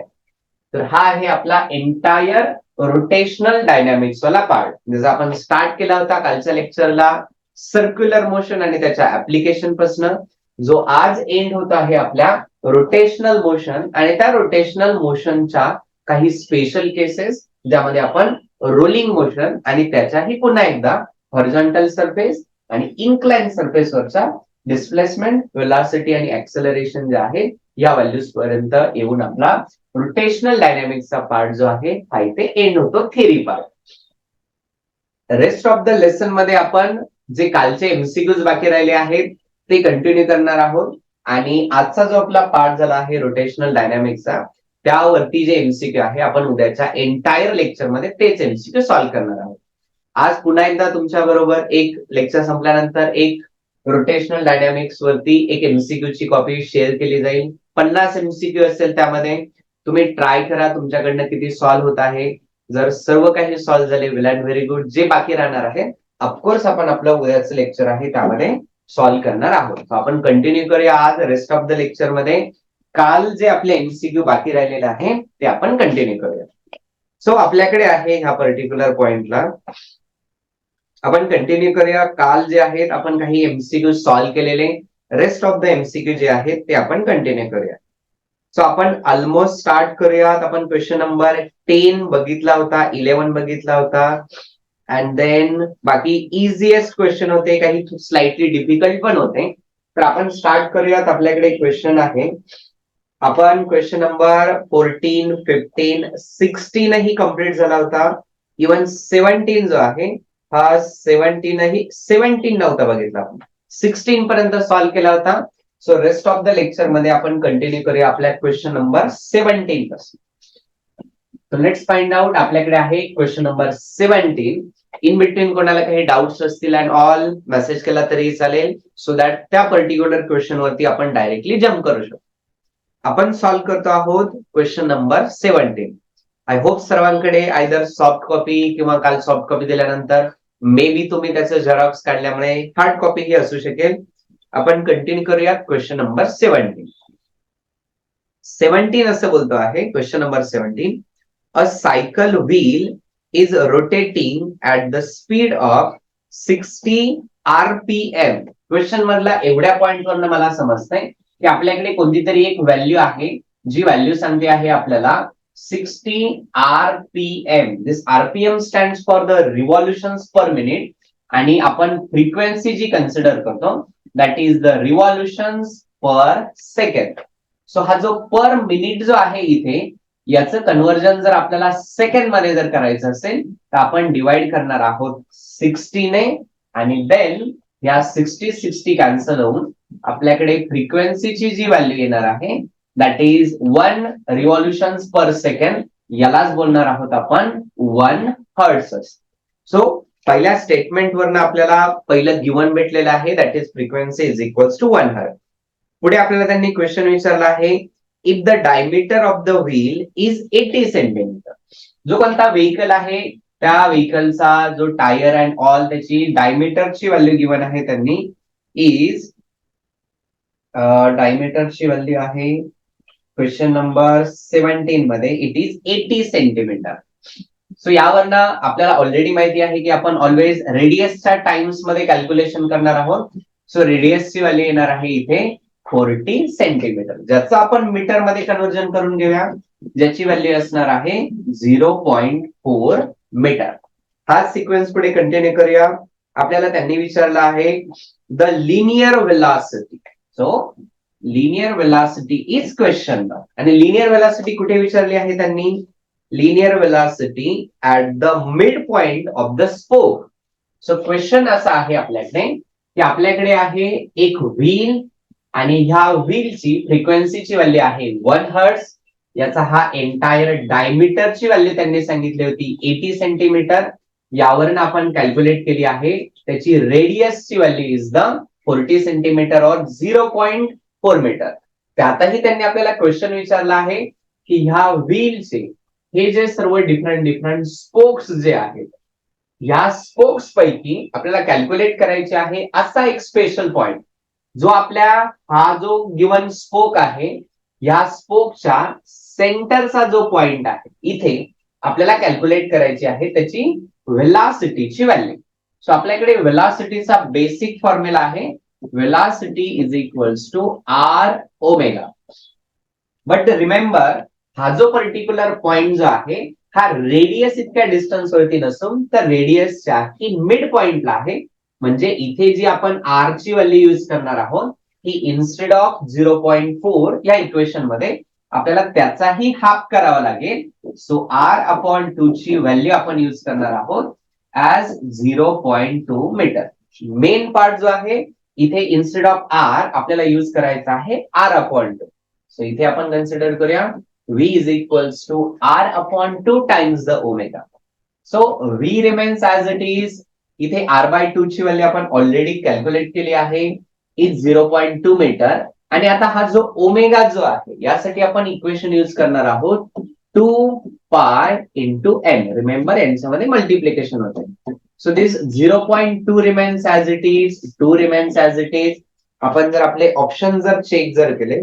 तर हा आहे आपला एंटायर रोटेशनल डायनॅमिक्स वाला पार्ट. जसं आपण स्टार्ट केला होता कालच्या लेक्चरला सर्क्युलर मोशन आणि त्याच्या ऍप्लिकेशन पासून, जो आज एंड होत आहे आपल्या रोटेशनल मोशन आणि त्या रोटेशनल मोशनच्या काही स्पेशल केसेस ज्यामध्ये आपण रोलिंग मोशन आणि त्याच्याही पुन्हा एकदा हॉरिझॉन्टल सरफेस आणि इन्क्लाइन सरफेस वरचा डिस्प्लेसमेंट, वेलॉसिटी आणि ऍक्सेलरेशन जे आहे या व्हॅल्यूज पर्यंत येऊन आपला रोटेशनल डायनॅमिक्सचा पार्ट जो आहे हा इथे एंड होतो, theory part. Rest of the lesson मध्ये आपण जे कालचे एमसीक्यूज बाकी राहिले आहेत ते कंटिन्यू करणार आहोत. आणि आजचा जो आपला पार्ट झाला आहे रोटेशनल डायनॅमिक्सचा, त्यावरती जे एमसीक्यू आहे आपण उद्याच्या एंटायर लेक्चर मध्ये तेच एमसीक्यू सॉल्व्ह करणार आहोत. आज पुन्हा एकदा तुमच्या बरोबर एक लेक्चर संपल्यानंतर एक रोटेशनल डायनॅमिक्स वरती एक एमसीक्यू ची कॉपी शेअर केली जाईल. 50 MCQ असेल त्यामध्ये. तुम्ही ट्राय करा तुमच्याकडनं किती सॉल्व्ह होत आहे. जर सर्व काही सॉल्व्ह झाले वेल अँड व्हेरी गुड. जे बाकी राहणार आहे ऑफकोर्स आपण आपलं उद्याचं लेक्चर आहे त्यामध्ये सॉल्व्ह करणार आहोत. आपण कंटिन्यू करूया आज रेस्ट ऑफ द लेक्चर मध्ये. काल जे आपले एमसीक्यू बाकी राहिलेले आहे ते आपण कंटिन्यू करूया. सो आपल्याकडे आहे ह्या पर्टिक्युलर पॉइंटला आपण कंटिन्यू करूया. काल जे आहेत आपण काही एमसीक्यू सॉल्व्ह केलेले. रेस्ट ऑफ द एमसीक्यू जे आहेत ते आपण कंटिन्यू करूया. सो आपण ऑलमोस्ट स्टार्ट करूयात. आपण क्वेश्चन नंबर 10 बघितला होता, 11 बघितला होता अँड देन बाकी इझिएस्ट क्वेश्चन होते, काही स्लाइटली डिफिकल्ट पण होते. तर आपण स्टार्ट करूयात. आपल्याकडे क्वेश्चन आहे. आपण क्वेश्चन नंबर 14, 15, 16 ही कम्प्लीट झाला होता. इवन 17 जो आहे हा 17 नव्हता बघितला, 16 पर्यंत सॉल्व्ह केला होता. So rest of the lecture मध्ये आपण कंटिन्यू करूया आपल्या क्वेश्चन नंबर 17 पासून. So let's find out. आपल्याकडे आहे क्वेश्चन नंबर 17. इन बिटवीन कोणाला काही डाऊट्स असतील अँड ऑल मेसेज केला तरी चालेल, सो दॅट त्या पर्टिक्युलर क्वेश्चन वरती आपण डायरेक्टली जम्प करू शकतो. आपण सॉल्व्ह करतो आहोत क्वेश्चन नंबर 17. आय होप सर्वांकडे आयदर सॉफ्ट कॉपी किंवा काल सॉफ्ट कॉपी दिल्यानंतर मे बी तुम्ही त्याचं झेरॉक्स काढल्यामुळे हार्ड कॉपी ही असू शकेल. आपण कंटिन्यू करूया क्वेश्चन नंबर 17 असं बोलतो आहे. Question number 17. A cycle wheel is rotating at the speed of 60 RPM. Question मधला एवढ्या पॉइंट वरनं मला समजतंय की आपल्याकडे कोणती तरी एक व्हॅल्यू आहे जी व्हॅल्यू सांगते आहे आपल्याला 60 RPM. This RPM stands for the revolutions per minute आणि आपण फ्रिक्वेन्सी जी कन्सिडर करतो that is the revolutions per second. So हा जो पर मिनिट जो आहे इथे याचं कन्व्हर्जन जर आपल्याला सेकंड मध्ये जर करायचं असेल तर आपण डिवाइड करणार आहोत 60 ने आणि देन या 60 कॅन्सल होऊन आपल्याकडे फ्रिक्वेन्सीची जी व्हॅल्यू येणार आहे दॅट इज 1 रिव्हॉल्युशन्स पर सेकंड. यालाच बोलणार आहोत आपण 1 हर्ट्झ. सो पहिल्या स्टेटमेंट वरनं आपल्याला पहिलं गिवन भेटलेलं आहे that is frequency is equals to 1 hertz. पुढे आपल्याला त्यांनी क्वेश्चन विचारला आहे if the diameter of the wheel is 80 centimetre. जो कोणता व्हेकल आहे त्या व्हेकलचा जो टायर अँड ऑल त्याची डायमीटरची व्हॅल्यू गिवन आहे त्यांनी इज डायमीटरची व्हॅल्यू आहे क्वेश्चन नंबर 17 मध्ये इट इज 80 सेंटीमीटर. सो यावरनं आपल्याला ऑलरेडी माहिती आहे की आपण ऑलवेज रेडियसच्या टाइम्स मध्ये कॅल्क्युलेशन करणार आहोत. सो रेडियसची व्हॅल्यू येणार आहे इथे 40 सेंटीमीटर, ज्याचं आपण मीटर मध्ये कन्व्हर्जन करून घेऊया, ज्याची व्हॅल्यू असणार आहे 0.4 मीटर. हा सिक्वेन्स पुढे कंटिन्यू करूया. आपल्याला त्यांनी विचारलं आहे the linear velocity. So linear velocity is question. आणि लिनियर वेलॉसिटी कुठे विचारली आहे त्यांनी? Linear velocity at the mid point of the spoke. So question असा आहे आपल्याकडे की आपल्याकडे आहे एक व्हील आणि ह्या व्हीलची फ्रिक्वेन्सीची व्हॅल्यू आहे 1 हर्ट्झ. याचा हा एंटायर डायमीटरची व्हॅल्यू त्यांनी सांगितली होती 80 सेंटीमीटर. यावरून आपण कॅल्क्युलेट केली आहे त्याची रेडियसची व्हॅल्यू इज द 40 सेंटीमीटर और 0.4 मीटर. त्यातही त्यांनी आपल्याला क्वेश्चन विचारला आहे की ह्या व्हीलचे हे जे सर्व डिफरंट स्पोक्स जे आहेत या स्पोक्स पैकी आपल्याला कॅल्क्युलेट करायचे आहे असा एक स्पेशल पॉइंट जो आपल्या हा जो गिवन स्पोक आहे या स्पोकच्या सेंटरचा जो पॉइंट आहे इथे आपल्याला कॅल्क्युलेट करायची आहे त्याची वेलॉसिटीची व्हॅल्यू. सो आपल्याकडे वेलॉसिटीचा बेसिक फॉर्म्युला आहे velocity is equals to R omega. But remember हा जो पर्टिक्युलर पॉइंट जो आहे हा रेडियस इतक्या डिस्टन्स वरती नसून तर रेडियसच्या ही मिड पॉइंटला आहे. म्हणजे इथे जी आपण आर ची व्हॅल्यू युज करणार आहोत ही इन्स्टेड ऑफ 0.4 या इक्वेशन मध्ये आपल्याला त्याचाही हाफ करावा लागेल. सो आर अपॉन 2 ची व्हॅल्यू आपण युज करणार आहोत ऍज 0.2 मीटर. मेन पार्ट जो आहे इथे इन्स्टेड ऑफ आर आपल्याला युज करायचा आहे आर अपॉन 2. सो इथे आपण कन्सिडर करूया v is equals to r upon 2 times the omega. So v remains as it is. इथे r by 2 ची व्हॅल्यू आपण ऑलरेडी कॅल्क्युलेट केली आहे इज 0.2 मीटर. आणि आता हा जो ओमेगा जो आहे यासाठी आपण इक्वेशन यूज करणार आहोत 2 पाय इंटू एन. रिमेंबर यांच्यामध्ये मल्टिप्लिकेशन होते. So this 0.2 remains as it is, 2 remains as it is. आपण जर आपले ऑप्शन जर चेक जर केले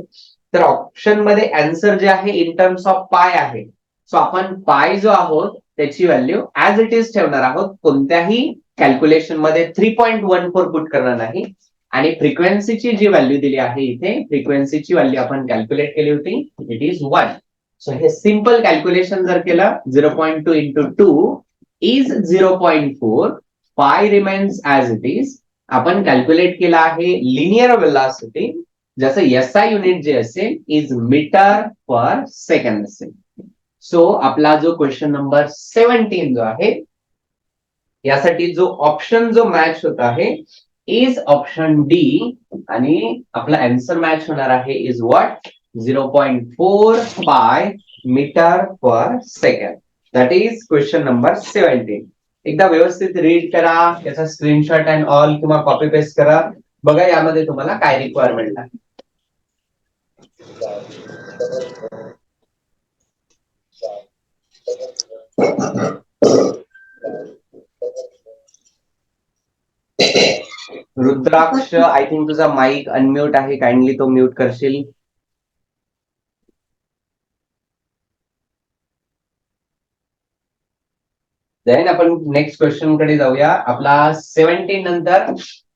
तर ऑप्शन मध्ये आन्सर जे आहे इन टर्म्स ऑफ पाय आहे. सो आपण पाय जो आहोत त्याची व्हॅल्यू ऍज इट इज ठेवणार आहोत. कोणत्याही कॅल्क्युलेशन मध्ये 3.14 पुट करणार नाही. आणि फ्रिक्वेन्सीची जी व्हॅल्यू दिली आहे इथे, फ्रिक्वेन्सीची व्हॅल्यू आपण कॅल्क्युलेट केली होती, इट इज 1. सो हे सिंपल कॅल्क्युलेशन जर केलं 0.2 इंटू 2 इज 0.4. पाय रिमेन्स ऍज इट इज. आपण कॅल्क्युलेट केला आहे लिनियर वेलॉसिटी, जसं एसआय युनिट जे असेल इज मीटर पर सेकंड असेल. सो आपला जो क्वेश्चन नंबर 17 जो आहे यासाठी जो ऑप्शन जो मॅच होत आहे इज ऑप्शन डी. आणि आपला आन्सर मॅच होणार आहे is what 0.4 pi metre per second. That is question number 17. एकदा व्यवस्थित रीड करा, त्याचा स्क्रीनशॉट अँड ऑल किंवा कॉपी पेस्ट करा. बघा यामध्ये तुम्हाला काय रिक्वायरमेंट आहे. रुद्राक्ष, आय थिंक तुझा माईक अनम्यूट आहे, काइंडली तो म्यूट करशील. देन आपण नेक्स्ट क्वेश्चन कडे जाऊया. आपला 17 नंतर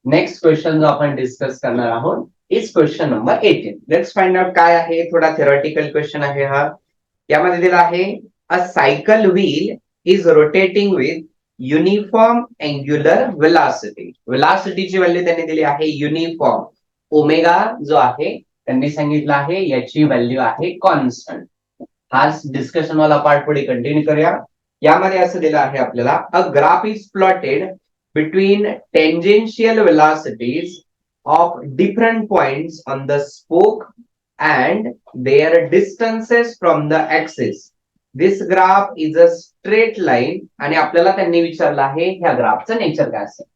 नेक्स्ट क्वेश्चन जो आपण डिस्कस करणार आहोत is question number 18. Let's find out काय आहे. थोडा थेरॉटिकल क्वेश्चन आहे हा. यामध्ये दिला आहे a cycle wheel is rotating with uniform angular velocity. वेलॉसिटीची व्हॅल्यू त्यांनी दिली आहे युनिफॉर्म. ओमेगा जो आहे त्यांनी सांगितलं आहे याची व्हॅल्यू आहे कॉन्स्टंट. हा डिस्कशन वाला पार्ट पुढे कंटिन्यू करूया. यामध्ये असं दिलं आहे आपल्याला a graph is plotted between tangential velocities of different points on the spoke and their distances from the axis. This graph is a straight line. आणि आपल्याला त्यांनी विचारलं आहे ह्या ग्राफचं नेचर काय असेल.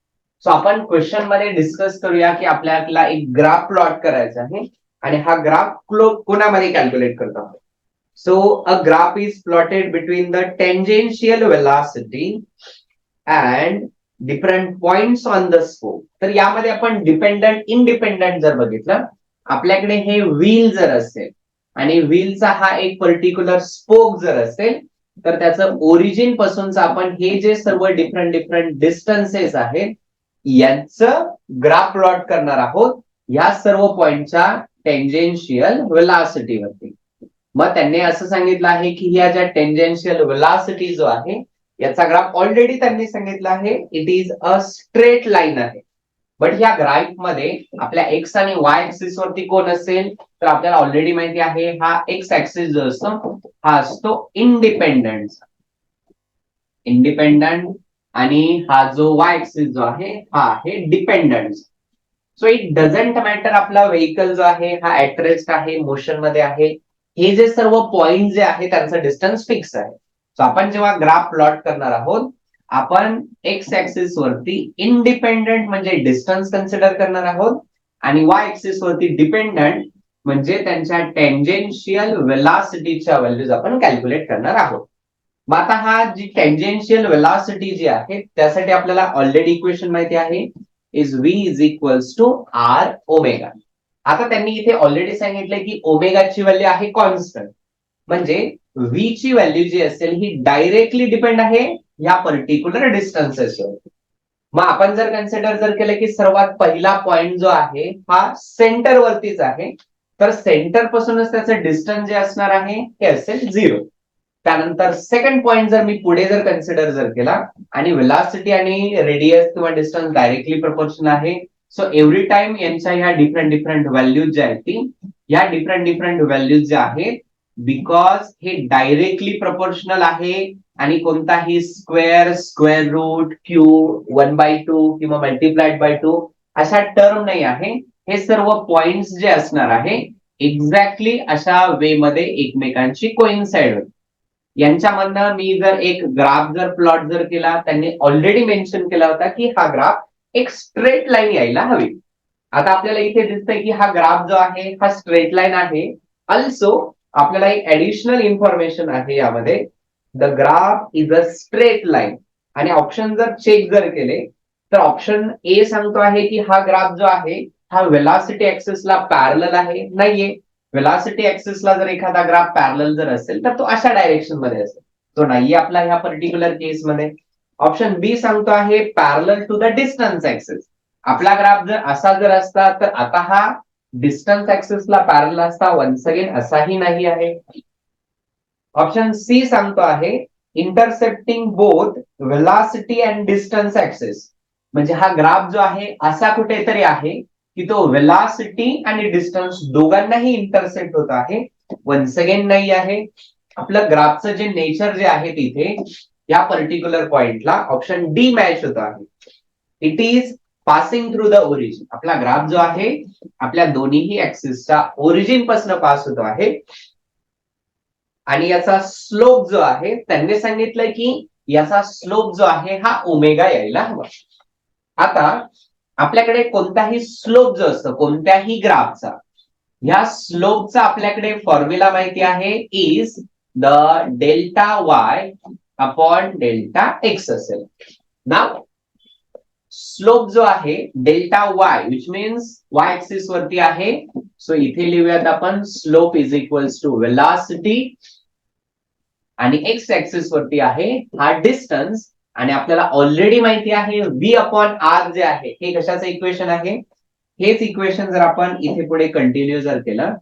सो आपण क्वेश्चन मध्ये डिस्कस करूया की आपल्याला एक ग्राफ प्लॉट करायचा आहे आणि हा ग्राफ कोणामध्ये कॅल्क्युलेट करतो आहोत. So a graph is plotted between the tangential velocity and different points on the spoke. तर यामध्ये आपण डिपेंडंट इंडिपेंडंट जर बघितलं, आपल्याकडे हे व्हील जर असेल आणि व्हीलचा हा एक पर्टिक्युलर स्पोक जर असेल तर त्याचं ओरिजिन पासूनच आपण हे जे सर्व डिफरंट डिस्टन्सेस आहेत यांचं ग्राफ प्लॉट करणार आहोत या सर्व पॉइंटच्या टेंजेन्शियल वेलॉसिटीवरती. मग त्यांनी असं सांगितलं आहे की ह्या ज्या टेंजेन्शियल वेलॉसिटी जो आहे याचा ग्राफ ऑलरेडी त्यांनी सांगितलं आहे it is a straight line आहे. बट ह्या ग्राफ मध्ये आपल्या एक्स आणि वाय ऍक्सिस वरती कोण असेल तर आपल्याला ऑलरेडी माहिती आहे हा एक्स ऍक्सिस जो असतो हा असतो इंडिपेंडंट. आणि हा जो वाय ऍक्सिस जो आहे हा आहे dependent. So it doesn't matter आपला व्हेकल जो आहे हा ऍट रेस्ट आहे, मोशन मध्ये आहे. हे जे सर्व पॉइंट जे आहे त्यांचं डिस्टन्स फिक्स आहे. सो आपण जेव्हा ग्राफ प्लॉट करणार आहोत आपण एक्स ऍक्सिस वरती इंडिपेंडंट म्हणजे डिस्टन्स कन्सिडर करणार आहोत आणि वाय ऍक्सिस वरती डिपेंडंट म्हणजे त्यांच्या टेंजेन्शियल वेलॉसिटीच्या व्हॅल्यूज आपण कॅल्क्युलेट करणार आहोत. मग आता हा जी टेंजेन्शियल वेलॉसिटी जी आहे त्यासाठी आपल्याला ऑलरेडी इक्वेशन माहिती आहे is V is equals to R omega. आता त्यांनी इथे ऑलरेडी सांगितलंय की ओमेगाची व्हॅल्यू आहे कॉन्स्टंट, म्हणजे व्ही ची व्हॅल्यू जी असेल ही डायरेक्टली डिपेंड आहे या पर्टिक्युलर डिस्टन्सेसवर. मग आपण जर कन्सिडर जर केलं की सर्वात पहिला पॉइंट जो आहे हा सेंटर वरतीच आहे तर सेंटर पासूनच त्याचं डिस्टन्स जे असणार आहे हे असेल 0. त्यानंतर सेकंड पॉइंट जर मी पुढे जर कन्सिडर जर केला आणि वेलॉसिटी आणि रेडियस किंवा डिस्टन्स डायरेक्टली प्रपोर्शनल आहे. सो एव्हरी टाइम यांच्या ह्या डिफरंट व्हॅल्यूज ज्या आहेत ती या डिफरंट व्हॅल्यूज ज्या आहेत बिकॉज हे डायरेक्टली प्रपोर्शनल आहे आणि कोणताही स्क्वेअर रूट क्यूब 1/2 किंवा मल्टिप्लाइड बाय 2 अशा टर्म नाही आहे. हे सर्व पॉइंट्स जे असणार आहे एक्झॅक्टली अशा वे मध्ये एकमेकांची कोइन्साइड होते. यांच्यामधनं मी जर एक ग्राफ जर प्लॉट जर केला त्यांनी ऑलरेडी मेन्शन केला होता की हा ग्राफ एक स्ट्रेट लाईन यायला हवी. आता आपल्याला इथे दिसतंय की हा ग्राफ जो आहे हा स्ट्रेट लाईन आहे. अल्सो आपल्याला एक ऍडिशनल इन्फॉर्मेशन आहे यामध्ये, the graph is a straight line. आणि ऑप्शन जर चेक जर केले तर ऑप्शन ए सांगतो आहे की हा ग्राफ जो आहे हा वेलॉसिटी ऍक्सिसला पॅरलल आहे. नाहीये. वेलॉसिटी ऍक्सिसला जर एखादा ग्राफ पॅरलल जर असेल तर तो अशा डायरेक्शन मध्ये असेल. तो नाहीये आपला ह्या पर्टिक्युलर केसमध्ये. ऑप्शन बी सांगतो आहे parallel to the distance axis. आपला ग्राफ जर असा जर असता तर आता हा डिस्टन्स ऍक्सिसला पॅरलल असता. वन्स अगेन असाही नाही आहे. ऑप्शन सी सांगतो आहे intercepting both velocity and distance axis. म्हणजे हा ग्राफ जो आहे असा कुठेतरी आहे की तो वेलॉसिटी आणि डिस्टन्स दोघांनाही इंटरसेप्ट होत आहे. वन्स अगेन नाही आहे. आपलं ग्राफचं जे नेचर जे आहे तिथे या पर्टिक्युलर पॉइंटला ऑप्शन डी मॅच होत आहे. It is passing through the origin. आपला ग्राफ जो आहे आपल्या दोन्हीही ऍक्सिसच्या ओरिजिन पासून पास होतो आहे. आणि याचा स्लोप जो आहे त्यांनी सांगितलंय की याचा स्लोप जो आहे हा ओमेगा यायला हवा. आता आपल्याकडे कोणताही स्लोप जो असतो कोणत्याही ग्राफचा, ह्या स्लोपचा आपल्याकडे फॉर्म्युला माहिती आहे, is the delta Y upon delta X असेल ना. स्लोप जो आहे delta Y which means Y axis वरती आहे. सो इथे लिहूयात आपण slope is equals to velocity आणि एक्स ऍक्सिस वरती आहे हा डिस्टन्स. आणि आपल्याला ऑलरेडी माहिती आहे व्ही अपॉन आर जे आहे हे कशाचं इक्वेशन आहे. हेच इक्वेशन जर आपण इथे पुढे कंटिन्यू जर केलं,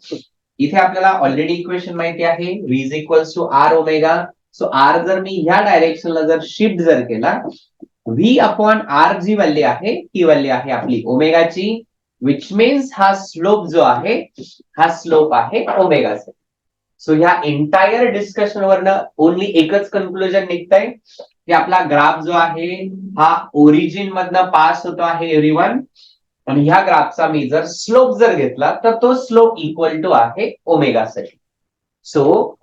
इथे आपल्याला ऑलरेडी इक्वेशन माहिती आहे V is equals to R omega. So R जर मी ह्या डायरेक्शनला जर शिफ्ट जर केला, व्ही अपॉन आर जी व्हॅल्यू आहे ती व्हॅल्यू आहे आपली ओमेगाची. विच मीन्स हा स्लोप जो आहे हा स्लोप आहे ओमेगाचा. सो ह्या एंटायर डिस्कशन वरनं ओनली एकच कन्क्लुजन निघतंय की आपला ग्राफ जो आहे हा ओरिजिन मधनं पास होतो आहे एव्हरीवन. आणि ह्या ग्राफचा मी जर स्लोप जर घेतला तर तो स्लोप इक्वल टू आहे ओमेगा साठी. So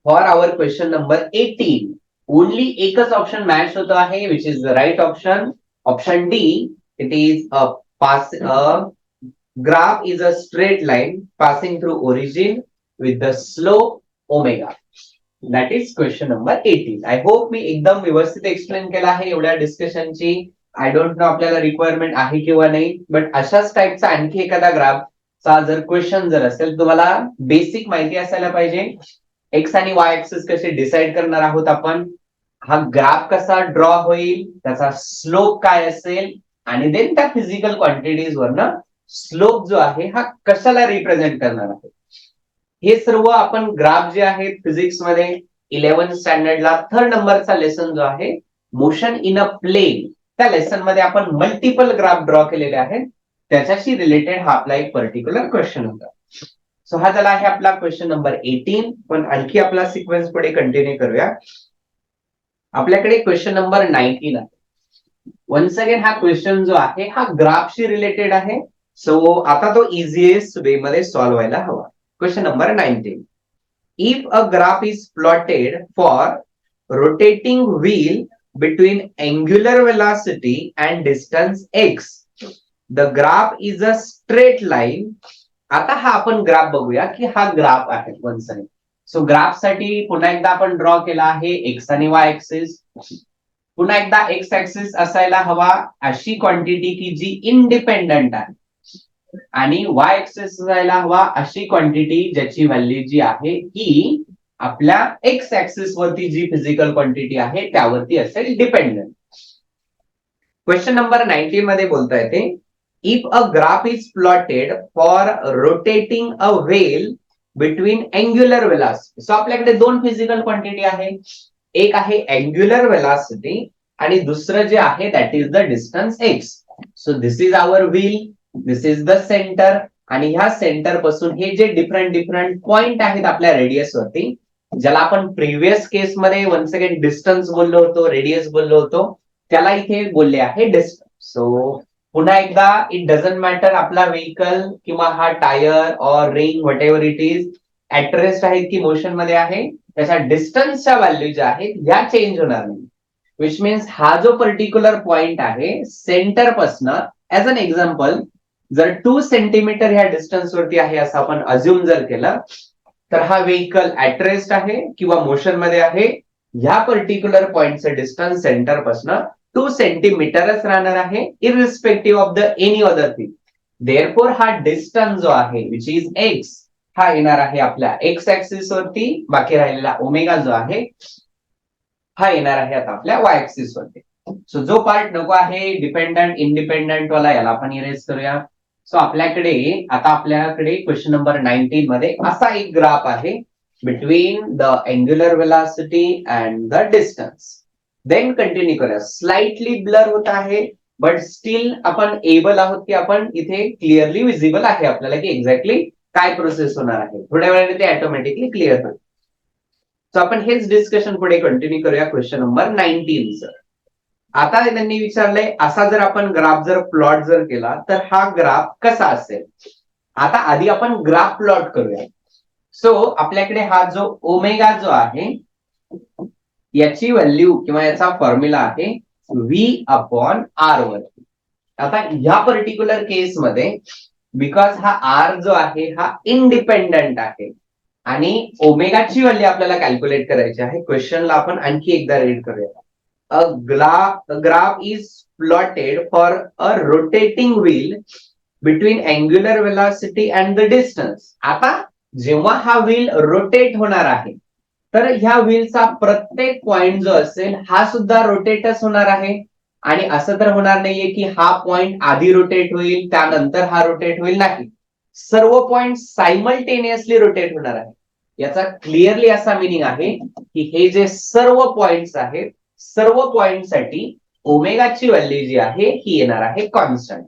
for our question number 18 only एकच ऑप्शन मॅच होतो आहे which is the right option. Option D. It is a graph is a straight line passing through origin with the slope omega. That is question number 18. I hope मी एकदम व्यवस्थित एक्सप्लेन केला आहे एवढ्या डिस्कशनची. आय डोंट नो आपल्याला रिक्वायरमेंट आहे किंवा नाही, बट अशाच टाईपचा आणखी एखादा ग्राफचा जर क्वेश्चन जर असेल तुम्हाला बेसिक माहिती असायला पाहिजे. एक्स आणि वाय ऍक्सिस कसे डिसाइड करणार आहोत आपण, हा ग्राफ कसा ड्रॉ होईल, त्याचा स्लोप काय असेल, आणि देन त्या फिजिकल क्वांटिटीज वरनं स्लोप जो आहे हा कशाला रिप्रेझेंट करणार आहे. हे सर्व आपण ग्राफ जे आहेत फिजिक्स मध्ये 11th स्टँडर्डला 3rd नंबरचा लेसन जो आहे मोशन इन अ प्लेन, त्या लेसन मध्ये आपण मल्टिपल ग्राफ ड्रॉ केलेले आहेत. त्याच्याशी रिलेटेड हा आपला एक पर्टिक्युलर क्वेश्चन होता. सो हा झाला आहे आपला क्वेश्चन नंबर 18. पण आणखी आपला सिक्वेन्स पुढे कंटिन्यू करूया. आपल्याकडे क्वेश्चन नंबर 19 आहे. वन्स अगेन हा क्वेश्चन जो आहे हा ग्राफशी रिलेटेड आहे. सो आता तो इझिएस्ट वे मध्ये सॉल्व्ह व्हायला हवा. Question number 19. If a graph is plotted for rotating wheel between angular velocity and distance x, the graph is a straight line. आता हा आपण ग्राफ बघूया की हा ग्राफ आहे वन्स अगेन. सो ग्राफ साठी पुन्हा एकदा आपण ड्रॉ केला आहे एक्स आणि वाय ऍक्सिस. पुन्हा एकदा एक्स ऍक्सिस असायला हवा अशी क्वांटिटी की जी इंडिपेंडंट आहे, आणि वाय ऍक्सिस असायला हवा अशी क्वांटिटी ज्याची व्हॅल्यू जी आहे ही आपल्या एक्स ऍक्सिस वरती जी फिजिकल क्वांटिटी आहे त्यावरती असेल डिपेंडंट. क्वेश्चन नंबर 19 मध्ये बोलता येते if a graph is plotted for rotating a whale between angular velocity. So आपल्याकडे दोन फिजिकल क्वांटिटी आहे, एक आहे अँग्युलर वेलॉसिटी आणि दुसरं जे आहे that is the distance X. So this is our wheel, this is the centre, आणि ह्या सेंटर पासून हे जे डिफरंट पॉइंट आहेत आपल्या रेडियस वरती, ज्याला आपण प्रिव्हियस केस मध्ये वन्स अगेन डिस्टन्स बोललो होतो, रेडियस बोललो होतो, त्याला इथे बोलले आहे डिस्टन्स. सो पुन्हा एकदा इट डझंट मॅटर आपला व्हेकल किंवा हा टायर और ring what ever it is at rest आहे की मोशन मध्ये आहे, त्याच्या डिस्टन्सच्या व्हॅल्यू ज्या आहेत ह्या चेंज होणार नाही. विच मीन्स हा जो पर्टिक्युलर पॉइंट आहे सेंटर पासन, ऍज अन एक्झाम्पल जर 2 सेंटीमीटर ह्या डिस्टन्स वरती आहे असं आपण अज्युम जर केलं, तर हा व्हेकल ऍट रेस्ट आहे किंवा मोशन मध्ये आहे. ह्या पर्टिक्युलर पॉइंटचं डिस्टन्स सेंटर पासन 2 सेंटीमीटरच राहणार आहे, irrespective of the any other thing. Therefore हा डिस्टन्स जो आहे विच इज एक्स, हा येणार आहे आपल्या एक्स ऍक्सिस वरती. बाकी राहिलेला ओमेगा जो आहे हा येणार आहे आता आपल्या वाय ऍक्सिस वरती. सो जो पार्ट नको आहे डिपेंडंट इंडिपेंडंट वाला, याला आपण इरेज करूया. सो आपल्याकडे क्वेश्चन नंबर 19 मध्ये असा एक ग्राफ आहे between the angular velocity and the distance. Then continue करूया. स्लाइटली ब्लर होत आहे, बट स्टील आपण एबल आहोत की आपण इथे क्लिअरली विजिबल आहे आपल्याला की एक्झॅक्टली काय प्रोसेस होणार आहे. थोड्या वेळाने ते ऑटोमॅटिकली क्लिअर होईल. सो आपण हेच डिस्कशन पुढे कंटिन्यू करूया क्वेश्चन नंबर 19 चं. आता त्यांनी विचारलंय असा जर आपण ग्राफ जर प्लॉट जर केला तर हा ग्राफ कसा असेल. आता आधी आपण ग्राफ प्लॉट करूया. सो आपल्याकडे हा जो ओमेगा जो आहे याची व्हॅल्यू किंवा याचा फॉर्म्युला आहे व्ही अपॉन आर वरती. आता ह्या पर्टिक्युलर केसमध्ये बिकॉज हा आर जो आहे हा इंडिपेंडंट आहे आणि ओमेगाची व्हॅल्यू आपल्याला कॅल्क्युलेट करायची आहे. क्वेश्चनला आपण आणखी एकदा रीड करूया. A graph is plotted for a rotating wheel between angular velocity and the distance. आता जेव्हा हा व्हील रोटेट होणार आहे तर ह्या व्हीलचा प्रत्येक पॉइंट जो असेल हा सुद्धा रोटेटच होणार आहे. आणि असं तर होणार नाहीये की हा पॉइंट आधी रोटेट होईल त्यानंतर हा रोटेट होईल, नाही. सर्व पॉइंट सायमल्टेनियसली रोटेट होणार आहे. याचा क्लिअरली असा मिनिंग आहे की हे जे सर्व पॉइंट्स आहेत सर्व पॉइंटसाठी ओमेगाची व्हॅल्यू जी आहे ही येणार आहे कॉन्स्टंट.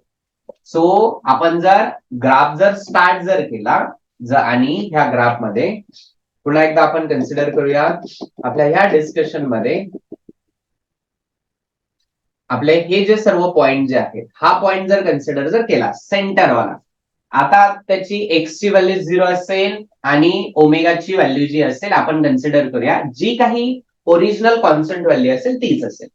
सो आपण जर ग्राफ जर स्टार्ट जर केला आणि ह्या ग्राफ मध्ये पुन्हा एकदा आपण कन्सिडर करूया आपल्या ह्या डिस्कशन मध्ये आपले हे जे सर्व पॉइंट जे आहेत हा पॉइंट जर कन्सिडर जर केला सेंटरवाला, आता त्याची एक्स ची व्हॅल्यू 0 असेल आणि ओमेगाची व्हॅल्यू जी असेल आपण कन्सिडर करूया जी काही ओरिजिनल कॉन्स्टंट व्हॅल्यू असेल तीच असेल.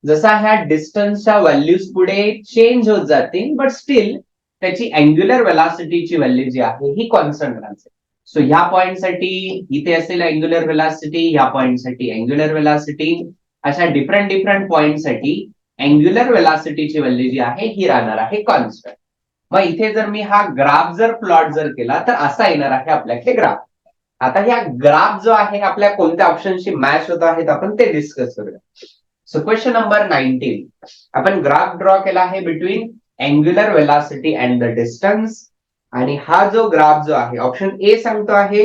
जसा ह्या डिस्टन्सच्या व्हॅल्यूज पुढे चेंज होत जातील बट स्टील त्याची अँग्युलर वेलॉसिटीची व्हॅल्यू जी आहे ही कॉन्स्टंट राहते. सो ह्या पॉइंटसाठी इथे असेल अँग्युलर वेलॉसिटी, ह्या पॉइंटसाठी अँग्युलर वेलॉसिटी, अशा डिफरंट पॉइंटसाठी अँग्युलर वेलॉसिटीची व्हॅल्यू जी आहे ही राहणार आहे कॉन्स्टंट. मग इथे जर मी हा ग्राफ जर प्लॉट जर केला तर असा येणार आहे आपल्याकडे ग्राफ. आता ह्या ग्राफ जो आहे आपल्या कोणत्या ऑप्शनशी मॅच होत आहेत आपण ते डिस्कस करूया. सो क्वेश्चन नंबर 19 आपण ग्राफ ड्रॉ केला आहे between angular velocity and the distance. आणि हा जो ग्राफ जो आहे ऑप्शन ए सांगतो आहे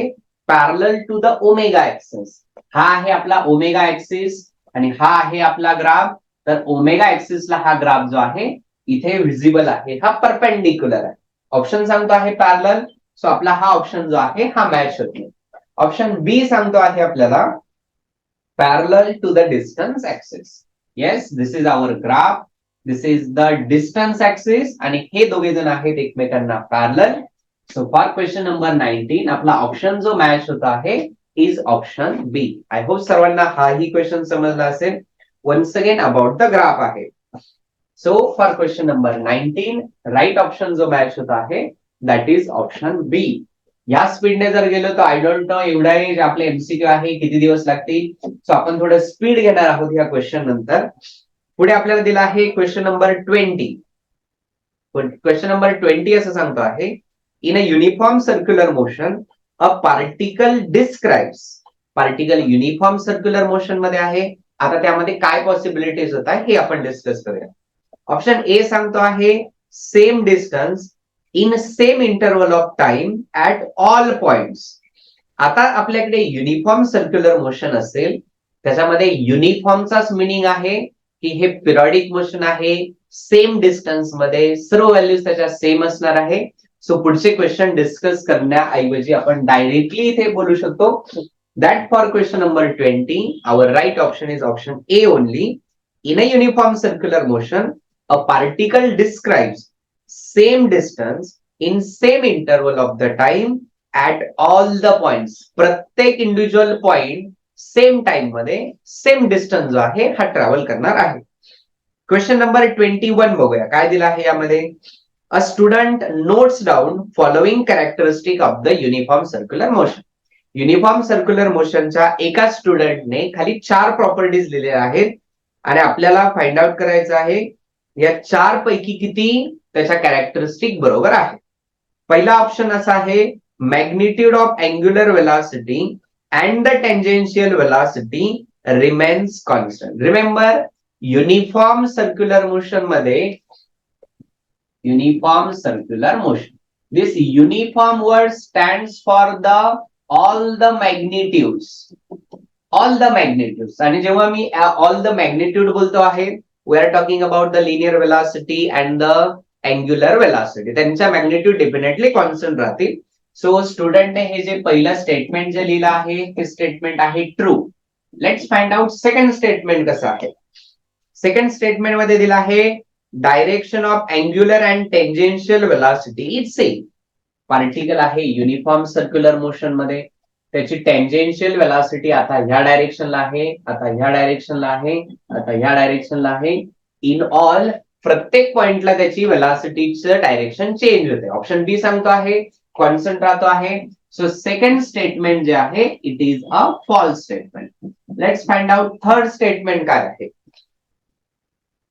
parallel to the omega axis. हा आहे आपला ओमेगा ऍक्सिस आणि हा आहे आपला ग्राफ. तर ओमेगा ऍक्सिसला हा ग्राफ जो आहे इथे विजिबल आहे, हा परपेंडिक्युलर आहे. ऑप्शन सांगतो आहे पॅरलल. सो आपला हा ऑप्शन जो आहे हा मॅच होतो. ऑप्शन बी सांगतो आहे आपल्याला parallel to the distance axis. Yes, this is our graph, this is the distance axis आणि हे दोघे जण आहेत एकमेकांना parallel. So for question number 19 आपला ऑप्शन जो मॅच होता आहे is option B. I hope सर्वांना हाही क्वेश्चन समजला असेल. Once again about the graph आहे. So for question number 19 right option जो मॅच होता आहे दॅट इज ऑप्शन बी. या स्पीडने जर गेलो तर आय डोंट नो एवढा आपले एमसीक्यू आहे किती दिवस लागतील. सो आपण थोडं स्पीड घेणार आहोत या क्वेश्चन नंतर. पुढे आपल्याला दिला आहे क्वेश्चन नंबर 20. क्वेश्चन नंबर 20 असं सांगतो आहे in a uniform circular motion a particle describes. Particle uniform circular motion मध्ये आहे. आता त्यामध्ये काय पॉसिबिलिटीज होत आहे हे आपण डिस्कस करूया. ऑप्शन ए सांगतो आहे same distance in same interval of time at all points. आता आपल्याकडे युनिफॉर्म सर्क्युलर मोशन असेल त्याच्यामध्ये युनिफॉर्मचाच मिनिंग आहे की हे पिरियडिक मोशन आहे, सेम डिस्टन्स मध्ये सर्व व्हॅल्यूज त्याच्या सेम असणार आहे. सो पुढचे क्वेश्चन डिस्कस करण्याऐवजी आपण डायरेक्टली इथे बोलू शकतो that for question number 20 our right option is option A only. In a uniform circular motion a particle describes same distance in same interval of the time at all the points. प्रत्येक इंडिव्हिज्युअल पॉइंट सेम टाइम मध्ये सेम डिस्टन्स जो आहे हा ट्रॅव्हल करणार आहे. क्वेश्चन नंबर 21 बघूया काय दिलं आहे यामध्ये. A student notes down following characteristic of the uniform circular motion. Uniform circular मोशनच्या एका स्टुडंटने खाली 4 प्रॉपर्टीज दिलेल्या आहेत आणि आपल्याला फाइंड आउट करायचं आहे या 4 पैकी किती त्याच्या कॅरेक्टरिस्टिक बरोबर आहे. पहिला ऑप्शन असा आहे magnitude of angular velocity and the tangential velocity remains constant. Remember uniform circular motion मध्ये uniform circular motion. This uniform word stands for the all the magnitudes. All the magnitudes. आणि जेव्हा मी all the magnitude बोलतो आहे, we are talking about the linear velocity and the angular velocity. त्यांच्या magnitude definitely constant राहतील. So student ने हे जे पहिलं स्टेटमेंट जे लिहिलं आहे हे स्टेटमेंट आहे true. Let's find out second statement कसं आहे. सेकंड स्टेटमेंट मध्ये दिलं आहे direction of angular and tangential velocity is same. Particle आहे युनिफॉर्म सर्क्युलर मोशन मध्ये, त्याची टेंजेन्शियल वेलॉसिटी आता ह्या डायरेक्शनला आहे, आता ह्या डायरेक्शनला आहे, आता ह्या डायरेक्शनला आहे. इन ऑल प्रत्येक पॉइंटला त्याची वेलॉसिटीचं डायरेक्शन चेंज होते. ऑप्शन बी सांगतो आहे कॉन्स्टंट राहतो आहे. सो सेकंड स्टेटमेंट जे आहे it is a false statement. Let's find out third statement काय आहे.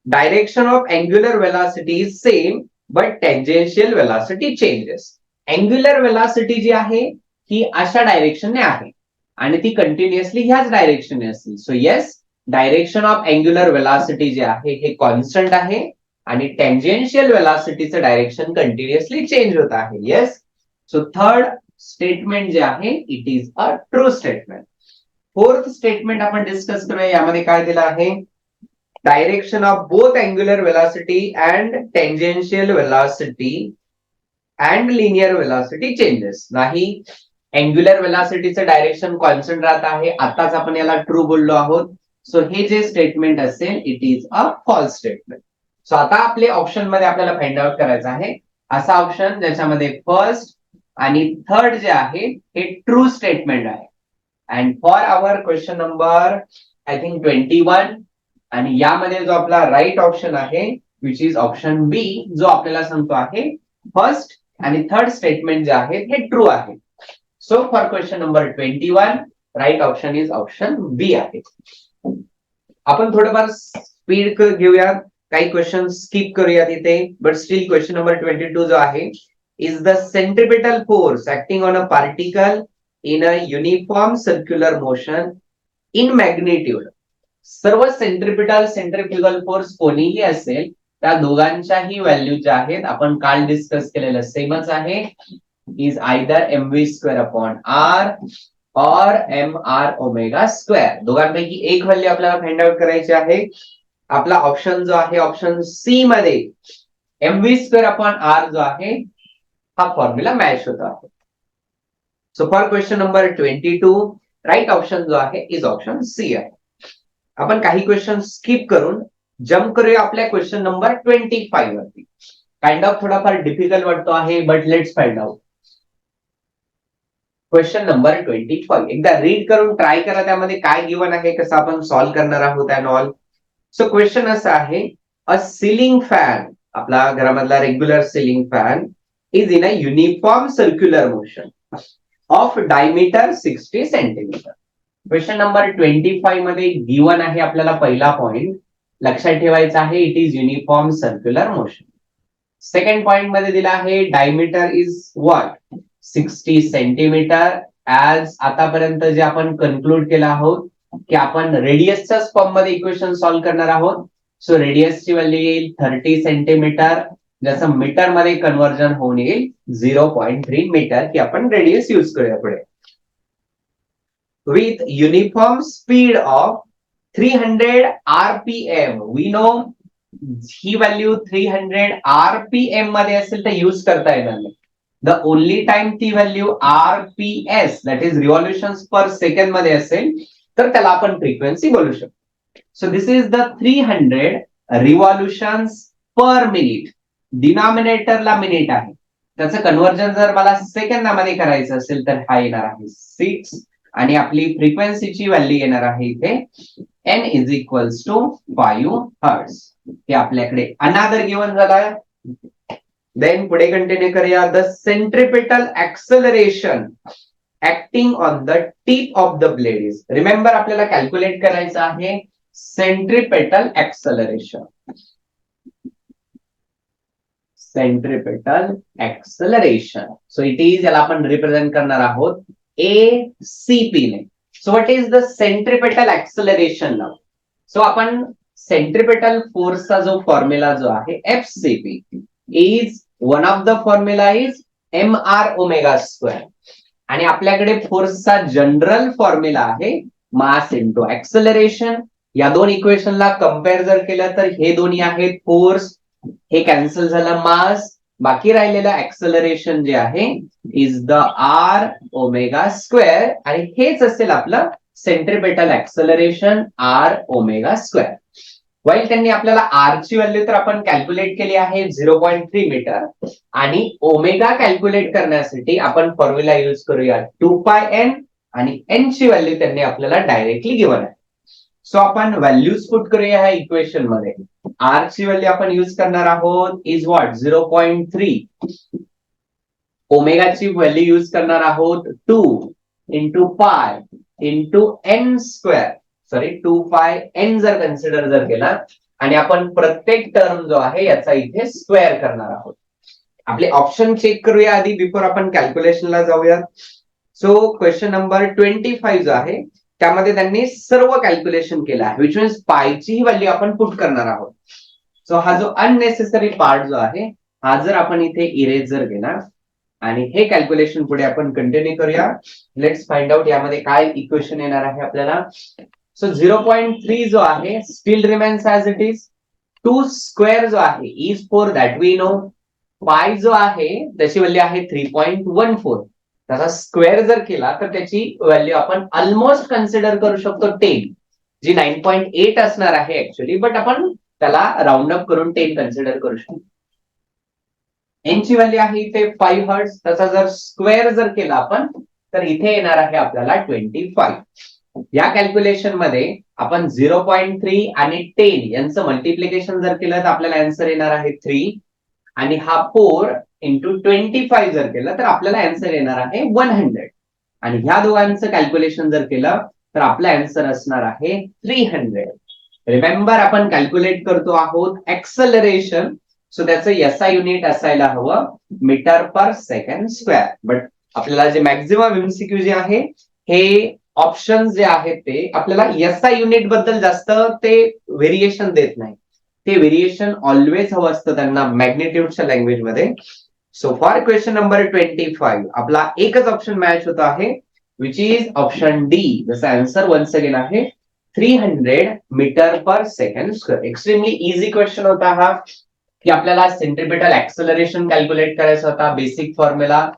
Direction of angular velocity is same but tangential velocity changes. Angular velocity जी आहे ही अशा डायरेक्शनने आहे आणि ती कंटिन्युअसली ह्याच डायरेक्शनने असतील. So yes direction of angular velocity जे आहे हे कॉन्स्टंट आहे आणि टेंजेन्शियल वेलॉसिटीचं डायरेक्शन कंटिन्युअसली चेंज होत आहे. येस. सो थर्ड स्टेटमेंट जे आहे it is a true statement. Fourth statement आपण डिस्कस करूया. यामध्ये काय दिलं आहे direction of both angular velocity and tangential velocity and linear velocity changes. नाही अँग्युलर वेलॉसिटीचं डायरेक्शन कॉन्स्टंट राहत आहे. आताच आपण याला ट्रू बोललो आहोत. सो हे जे स्टेटमेंट असेल it is a false statement. So आता आपले ऑप्शन मध्ये आपल्याला फाइंड आउट करायचं आहे असा ऑप्शन ज्याच्यामध्ये फर्स्ट आणि थर्ड जे आहे हे ट्रू स्टेटमेंट आहे. And for our question number I think 21 आणि यामध्ये जो आपला राईट ऑप्शन आहे विच इज ऑप्शन बी जो आपल्याला सांगतो आहे फर्स्ट आणि थर्ड स्टेटमेंट जे आहे हे ट्रू आहे. So for question number 21 right option is option B आहे. आपण थोडंफार स्पीड घेऊया, काही क्वेश्चन स्किप करूया तिथे. बट स्टील क्वेश्चन नंबर 22 जो आहे is the centripetal force acting on a particle in a uniform circular motion in magnitude. सर्व सेंट्रिफ्युगल फोर्स कोणीही असेल त्या दोघांच्याही व्हॅल्यू ज्या आहेत आपण काल डिस्कस केलेलं सेमच आहे. Is either mv square upon R or M R omega square. दोघांपैकी एक व्हॅल्यू आपल्याला फाइंड आउट करायची आहे. आपला ऑप्शन जो आहे ऑप्शन सी मध्ये mv स्क्वेअर अपॉन आर जो आहे हा फॉर्म्युला मॅच होतो आहे. So for question number 22 right option जो आहे इज ऑप्शन सी आहे. आपण काही क्वेश्चन स्किप करून जम्प करूया आपल्या क्वेश्चन नंबर 25 वरती. काइंड ऑफ थोडाफार डिफिकल्ट वाटतो आहे but let's find out. Question number 25 एकदा रीड करून ट्राय करा त्यामध्ये काय गिवन आहे, कसं आपण सॉल्व्ह करणार आहोत अँड ऑल. सो क्वेश्चन असा आहे अ सिलिंग फॅन, आपला घरामधला regular ceiling fan is in a uniform circular motion of diameter 60 centimetre. Question number 25 मध्ये गिवन आहे आपल्याला पहिला पॉइंट लक्षात ठेवायचा आहे it is uniform circular motion. Second point मध्ये दिला आहे diameter is what 60 centimetre. As आतापर्यंत जे आपण कन्क्लूड केलं आहोत की आपण रेडियसच्या फॉर्म मध्ये इक्वेशन सॉल्व्ह करणार आहोत. सो रेडियसची व्हॅल्यू येईल 30 सेंटीमीटर, जसं मीटर मध्ये कन्व्हर्जन होऊन येईल 0.3 मीटर, की आपण रेडियस यूज करूया पुढे. With uniform speed of 300 RPM. We know ही व्हॅल्यू 300 RPM मध्ये असेल तर यूज करता येणार नाही. द ओनली टाइम ती value RPS that is revolutions per second मध्ये असेल तर त्याला आपण फ्रिक्वेन्सी बोलू शकतो. So this is the 300 revolutions per minute. डिनॉमिनेटरला मिनिट आहे, त्याचं कन्व्हर्जन जर मला सेकंदामध्ये करायचं असेल तर हा येणार आहे 6 आणि आपली फ्रिक्वेन्सीची व्हॅल्यू येणार आहे इथे n is equals to 5 hertz. हे आपल्याकडे अनादर गिवन झाला. देन पुढे कंटिन्यू करूया. The centripetal acceleration acting on the tip of the blade is. Remember आपल्याला कॅल्क्युलेट करायचं आहे centripetal acceleration. Centripetal acceleration. So it is, याला आपण रिप्रेझेंट करणार आहोत ACP ने. So what is the centripetal acceleration नाव? सो आपण सेंट्रिपेटल फोर्सचा जो फॉर्म्युला जो आहे FCP is one of the formula is mr omega square. आणि आपल्याकडे फोर्सचा जनरल फॉर्म्युला आहे मास इंटू ऍक्सलरेशन. या दोन इक्वेशनला कम्पेअर जर केलं तर हे दोन्ही आहेत फोर्स, हे कॅन्सल झालं मास, बाकी राहिलेलं ऍक्सलरेशन जे आहे is the r omega square. आणि हेच असेल आपलं centripetal acceleration r omega square. While त्यांनी आपल्याला आर ची व्हॅल्यू तर आपण कॅल्क्युलेट केली आहे 0.3 मीटर, आणि ओमेगा कॅल्क्युलेट करण्यासाठी आपण फॉर्म्युला यूज करूया 2πn, आणि n ची व्हॅल्यू त्यांनी आपल्याला डायरेक्टली गिवन आहे. सो आपण व्हॅल्यूज पुट करूया ह्या इक्वेशन मध्ये. आर ची व्हॅल्यू आपण यूज करणार आहोत इज व्हॉट 0.3. ओमेगाची व्हॅल्यू यूज करणार आहोत 2 into pi into n square. Sorry 2πn जर कन्सिडर जर केला, आणि आपण प्रत्येक टर्म जो आहे याचा इथे स्क्वेअर करणार आहोत. आपले ऑप्शन चेक करूया आधी बिफोर आपण कॅल्क्युलेशनला जाऊया. सो क्वेश्चन नंबर 25 जो आहे त्यामध्ये त्यांनी सर्व कॅल्क्युलेशन केलं आहे, विच मीन्स पायची व्हॅल्यू आपण पुट करणार आहोत. सो हा जो अननेसेसरी पार्ट जो आहे हा जर आपण इथे इरेज जर केला, आणि हे कॅल्क्युलेशन पुढे आपण कंटिन्यू करूया. लेट्स फाइंड आउट यामध्ये काय इक्वेशन येणार आहे आपल्याला. सो 0.3 जो आहे steel remains as it is. 2 square जो आहे इज 4 दॅट वी नो. पाय जो आहे त्याची व्हॅल्यू आहे 3.14. त्याचा स्क्वेअर जर केला तर त्याची व्हॅल्यू आपण ऑलमोस्ट कन्सिडर करू शकतो 10, जी 9.8 असणार आहे ऍक्च्युअली, बट आपण त्याला राऊंड अप करून 10 कन्सिडर करू शकतो. एन ची व्हॅल्यू आहे इथे 5 हर्ट्ज. त्याचा जर स्क्वेअर जर केला आपण तर इथे येणार आहे आपल्याला 25. या कॅल्क्युलेशन मध्ये आपण 0.3 आणि 10 यांचं मल्टिप्लिकेशन जर केलं तर आपल्याला आन्सर येणार आहे 3, आणि हा 4 इंटू 25 जर केलं तर आपल्याला आन्सर येणार आहे 100. आणि ह्या दोघांचं कॅल्क्युलेशन जर केलं तर आपला आन्सर असणार आहे 300. रिमेंबर आपण कॅल्क्युलेट करतो आहोत ऍक्सलरेशन, सो त्याचं SI युनिट असायला हवं metre per second square. But आपल्याला जे मॅक्झिमम एमसीक्यू जे आहे हे ऑप्शन जे आहेत ते आपल्याला SI युनिट बद्दल जास्त ते व्हेरिएशन देत नाही. ते व्हेरिएशन ऑलवेज हवं असतं त्यांना मॅग्निट्यूडच्या लँग्वेज मध्ये. सो फॉर क्वेश्चन नंबर 25 आपला एकच ऑप्शन मॅच होत आहे, विच इज ऑप्शन डी. जसं आन्सर वन्स अगेन आहे 300 metre per second square. Extremely easy question होता हा, की आपल्याला सेंट्रिपेटल ऍक्सलरेशन कॅल्क्युलेट करायचा होता. बेसिक फॉर्म्युला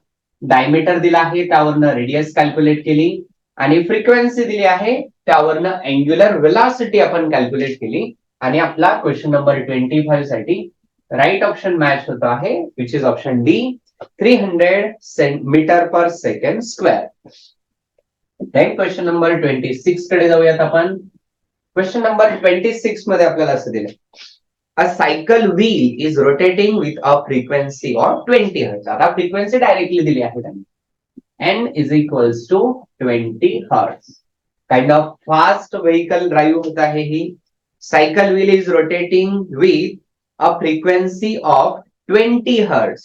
डायमीटर दिला आहे त्यावरनं रेडियस कॅल्क्युलेट केली, आणि फ्रिक्वेन्सी दिली आहे त्यावरनं अँग्युलर वेलॉसिटी आपण कॅल्क्युलेट केली, आणि आपला क्वेश्चन नंबर 25 साठी राईट ऑप्शन मॅच होत आहे, which is option D 300 metre per second square. Then question number 26 कडे जाऊयात आपण. क्वेश्चन नंबर 26 मध्ये आपल्याला असं दिलं, a cycle wheel is rotating with a frequency of 20 hertz. आता फ्रिक्वेन्सी डायरेक्टली दिली आहे त्यांनी. n is equals to 20 hertz. Kind of fast vehicle drive होत आहे ही. Cycle wheel is rotating with a frequency of 20 hertz.